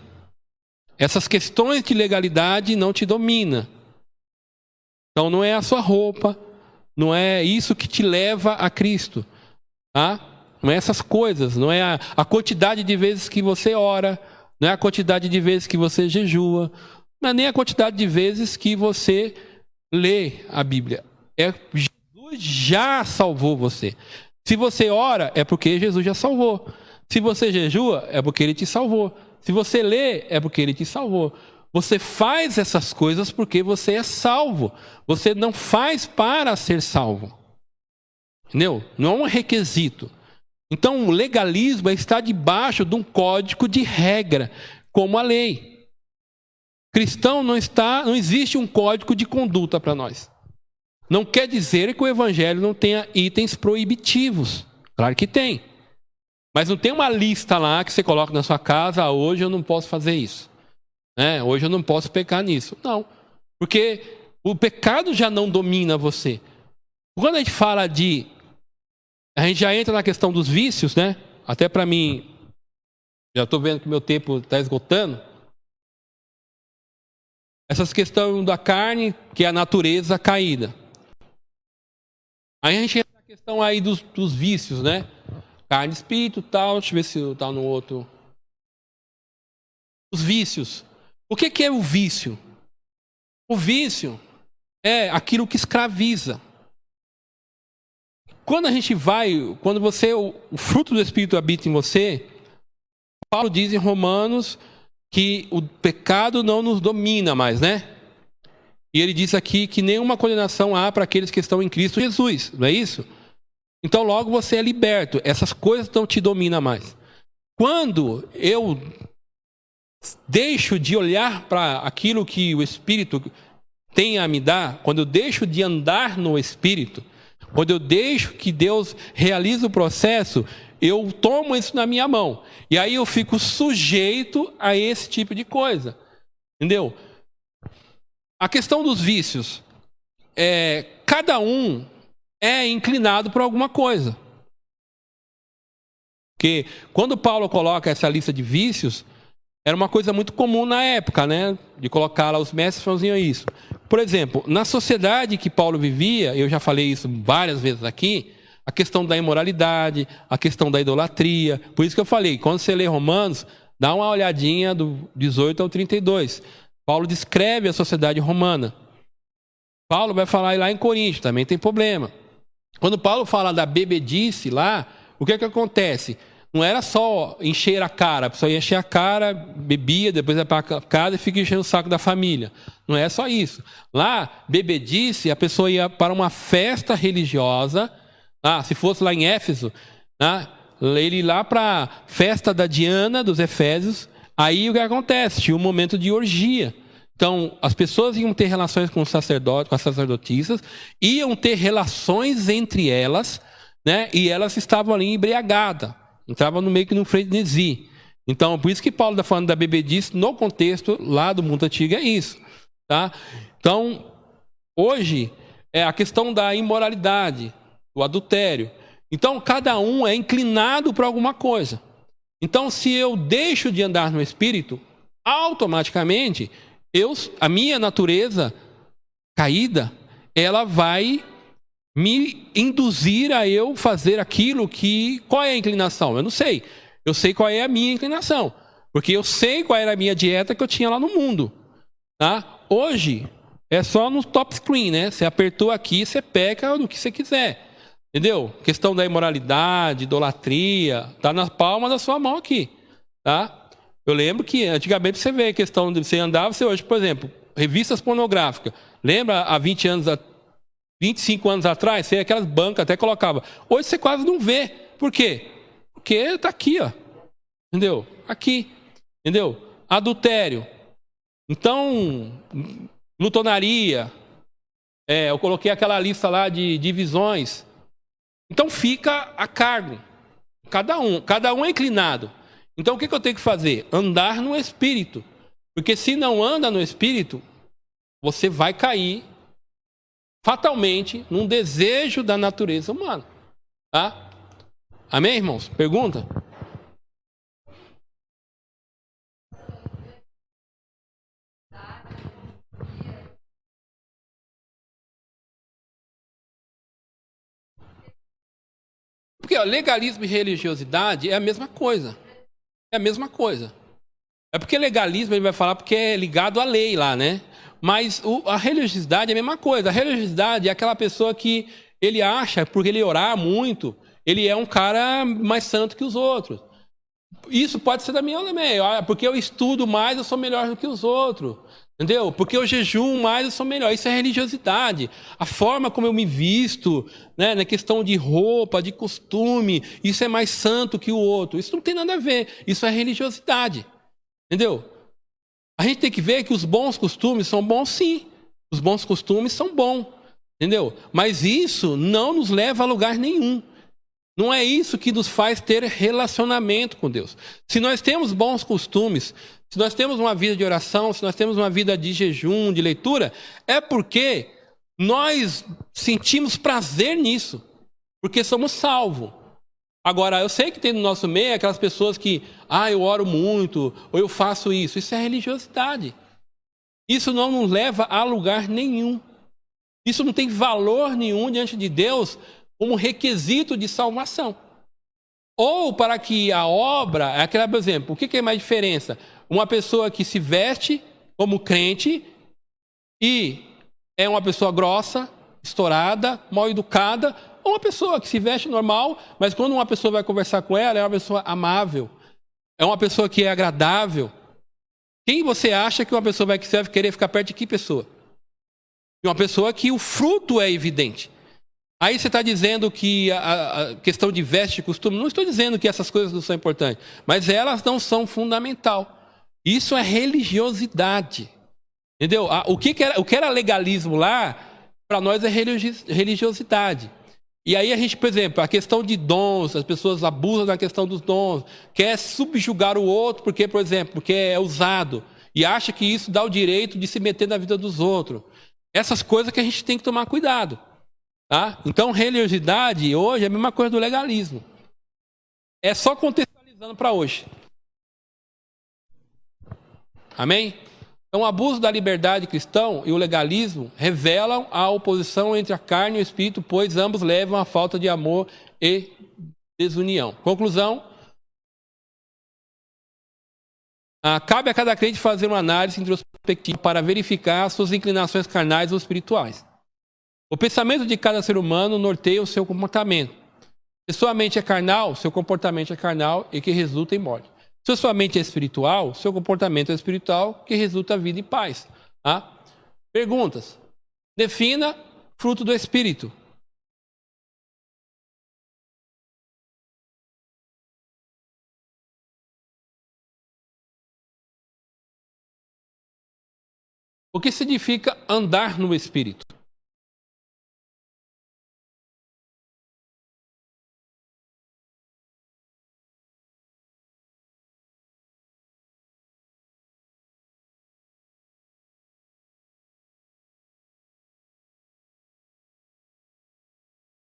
Essas questões de legalidade não te dominam. Então, não é a sua roupa, não é isso que te leva a Cristo. Tá? Não é essas coisas, não é a quantidade de vezes que você ora, não é a quantidade de vezes que você jejua, não é nem a quantidade de vezes que você lê a Bíblia. Jesus já salvou você. Se você ora, é porque Jesus já salvou. Se você jejua, é porque ele te salvou. Se você lê, é porque ele te salvou. Você faz essas coisas porque você é salvo. Você não faz para ser salvo. Entendeu? Não é um requisito. Então, o legalismo está debaixo de um código de regra, como a lei. Cristão não existe um código de conduta para nós. Não quer dizer que o evangelho não tenha itens proibitivos. Claro que tem. Mas não tem uma lista lá que você coloca na sua casa, hoje eu não posso fazer isso. Hoje eu não posso pecar nisso. Não. Porque o pecado já não domina você. Quando a gente fala de... A gente já entra na questão dos vícios, né? Até para mim, já estou vendo que meu tempo está esgotando. Essas questões da carne, que é a natureza caída. Aí a gente entra na questão aí dos vícios, né? Carne, espírito, tal. Deixa eu ver se está no outro. Os vícios. O que é o vício? O vício é aquilo que escraviza. Quando o fruto do Espírito habita em você, Paulo diz em Romanos que o pecado não nos domina mais, né? E ele diz aqui que nenhuma condenação há para aqueles que estão em Cristo Jesus, não é isso? Então logo você é liberto, essas coisas não te dominam mais. Quando eu deixo de olhar para aquilo que o Espírito tem a me dar, quando eu deixo de andar no Espírito, quando eu deixo que Deus realize o processo, eu tomo isso na minha mão. E aí eu fico sujeito a esse tipo de coisa. Entendeu? A questão dos vícios. Cada um é inclinado por alguma coisa. Porque quando Paulo coloca essa lista de vícios, era uma coisa muito comum na época, né? De colocar lá, os mestres faziam isso. Por exemplo, na sociedade que Paulo vivia, eu já falei isso várias vezes aqui, a questão da imoralidade, a questão da idolatria. Por isso que eu falei, quando você lê Romanos, dá uma olhadinha do 18 ao 32. Paulo descreve a sociedade romana. Paulo vai falar lá em Coríntios, também tem problema. Quando Paulo fala da bebedice lá, o que acontece? Não era só encher a cara, a pessoa ia encher a cara, bebia, depois ia para casa e fica enchendo o saco da família. Não é só isso. Lá, bebedice, a pessoa ia para uma festa religiosa. Se fosse lá em Éfeso, ele ia lá para a festa da Diana, dos Efésios. Aí o que acontece? Tinha um momento de orgia. Então, as pessoas iam ter relações com os sacerdotes, com as sacerdotisas, iam ter relações entre elas, né? E elas estavam ali embriagadas. Entrava no meio que no frenesi. Então, por isso que Paulo está falando da bebedice, no contexto lá do mundo antigo, é isso. Tá? Então, hoje, é a questão da imoralidade, o adultério. Então, cada um é inclinado para alguma coisa. Então, se eu deixo de andar no Espírito, automaticamente, a minha natureza caída, ela vai me induzir a eu fazer aquilo que... Qual é a inclinação? Eu não sei. Eu sei qual é a minha inclinação. Porque eu sei qual era a minha dieta que eu tinha lá no mundo. Tá? Hoje, é só no top screen, né? Você apertou aqui, você peca no que você quiser. Entendeu? Questão da imoralidade, idolatria, tá na palma da sua mão aqui. Tá? Eu lembro que antigamente você vê a questão de você andar, você hoje, por exemplo, revistas pornográficas. Lembra há 25 anos atrás, você aquelas bancas até colocava. Hoje você quase não vê. Por quê? Porque está aqui, ó. Entendeu? Aqui. Entendeu? Adultério. Então, glutonaria. Eu coloquei aquela lista lá de divisões. Então fica a cargo. Cada um é inclinado. Então o que eu tenho que fazer? Andar no Espírito. Porque se não anda no Espírito, você vai cair fatalmente num desejo da natureza humana. Tá? Amém, irmãos? Pergunta? Porque legalismo e religiosidade é a mesma coisa. É a mesma coisa. É porque legalismo ele vai falar porque é ligado à lei lá, né? Mas a religiosidade é a mesma coisa. A religiosidade é aquela pessoa que ele acha, porque ele orar muito, ele é um cara mais santo que os outros. Isso pode ser da minha também. Porque eu estudo mais, eu sou melhor do que os outros. Entendeu? Porque eu jejuo mais, eu sou melhor. Isso é religiosidade. A forma como eu me visto, né, na questão de roupa, de costume, isso é mais santo que o outro. Isso não tem nada a ver. Isso é religiosidade. Entendeu? A gente tem que ver que os bons costumes são bons, sim. Os bons costumes são bons, entendeu? Mas isso não nos leva a lugar nenhum. Não é isso que nos faz ter relacionamento com Deus. Se nós temos bons costumes, se nós temos uma vida de oração, se nós temos uma vida de jejum, de leitura, é porque nós sentimos prazer nisso, porque somos salvos. Agora, eu sei que tem no nosso meio aquelas pessoas que, eu oro muito, ou eu faço isso. Isso é religiosidade. Isso não nos leva a lugar nenhum. Isso não tem valor nenhum diante de Deus como requisito de salvação. Ou para que a obra, por exemplo, o que é mais diferença? Uma pessoa que se veste como crente e é uma pessoa grossa, estourada, mal educada, ou uma pessoa que se veste normal, mas quando uma pessoa vai conversar com ela, é uma pessoa amável, é uma pessoa que é agradável. Quem você acha que uma pessoa vai querer ficar perto de que pessoa? De uma pessoa que o fruto é evidente. Aí você está dizendo que a questão de veste e costume, não estou dizendo que essas coisas não são importantes, mas elas não são fundamental. Isso é religiosidade. Entendeu? O que era legalismo lá, para nós é religiosidade. E aí a gente, por exemplo, a questão de dons, as pessoas abusam da questão dos dons, quer subjugar o outro porque, por exemplo, porque é usado, e acha que isso dá o direito de se meter na vida dos outros. Essas coisas que a gente tem que tomar cuidado. Tá? Então, religiosidade hoje é a mesma coisa do legalismo. É só contextualizando para hoje. Amém? Então, o abuso da liberdade cristão e o legalismo revelam a oposição entre a carne e o espírito, pois ambos levam à falta de amor e desunião. Conclusão. Cabe a cada crente fazer uma análise introspectiva para verificar suas inclinações carnais ou espirituais. O pensamento de cada ser humano norteia o seu comportamento. Se sua mente é carnal, seu comportamento é carnal e que resulta em morte. Se sua mente é espiritual, seu comportamento é espiritual, que resulta em vida e paz. Tá? Perguntas. Defina fruto do Espírito. O que significa andar no Espírito?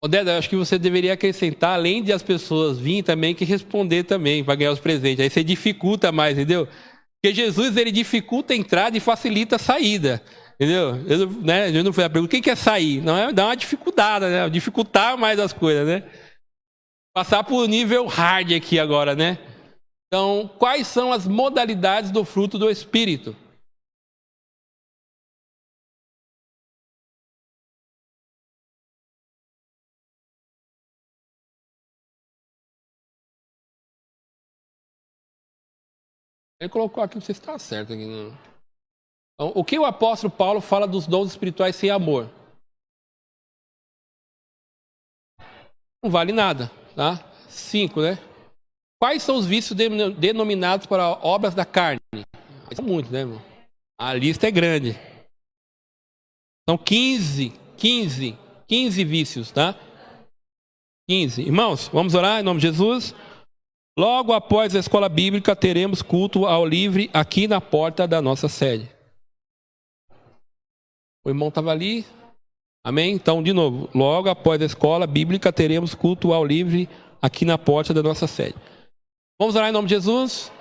Odeda, acho que você deveria acrescentar, além de as pessoas virem também, que responder também para ganhar os presentes. Aí você dificulta mais, entendeu? Porque Jesus, ele dificulta a entrada e facilita a saída. Entendeu? Eu não fui a pergunta, quem quer sair? Não é dar uma dificuldade, né? Dificultar mais as coisas, né? Passar para o nível hard aqui agora, né? Então, quais são as modalidades do fruto do Espírito? Ele colocou aqui, você está certo aqui. Então, o que o apóstolo Paulo fala dos dons espirituais sem amor? Não vale nada, tá? 5, né? Quais são os vícios denominados para obras da carne? São muitos, né, irmão? A lista é grande. São 15 vícios, tá? 15. Irmãos, vamos orar em nome de Jesus? Logo após a escola bíblica, teremos culto ao livre aqui na porta da nossa sede. O irmão estava ali. Amém? Então, de novo, logo após a escola bíblica, teremos culto ao livre aqui na porta da nossa sede. Vamos orar em nome de Jesus?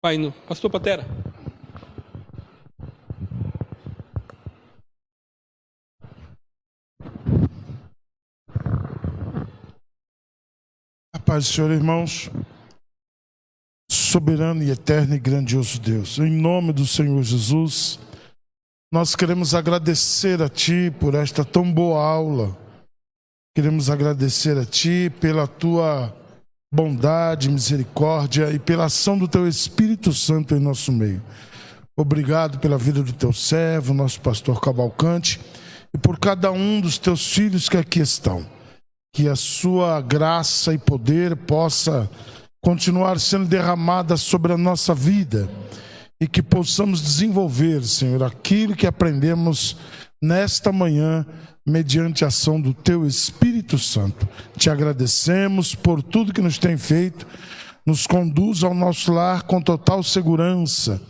Pai, pastor Patera. A paz do Senhor, irmãos. Soberano e eterno e grandioso Deus, em nome do Senhor Jesus, nós queremos agradecer a Ti por esta tão boa aula. Queremos agradecer a Ti pela Tua bondade, misericórdia e pela ação do Teu Espírito Santo em nosso meio. Obrigado pela vida do Teu servo, nosso pastor Cavalcante, e por cada um dos teus filhos que aqui estão. Que a sua graça e poder possa continuar sendo derramada sobre a nossa vida e que possamos desenvolver, Senhor, aquilo que aprendemos nesta manhã, mediante a ação do Teu Espírito Santo. Te agradecemos por tudo que nos tem feito. Nos conduz ao nosso lar com total segurança.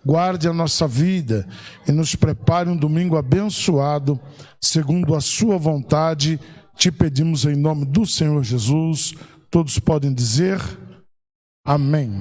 Guarde a nossa vida e nos prepare um domingo abençoado, segundo a Sua vontade. Te pedimos em nome do Senhor Jesus. Todos podem dizer amém.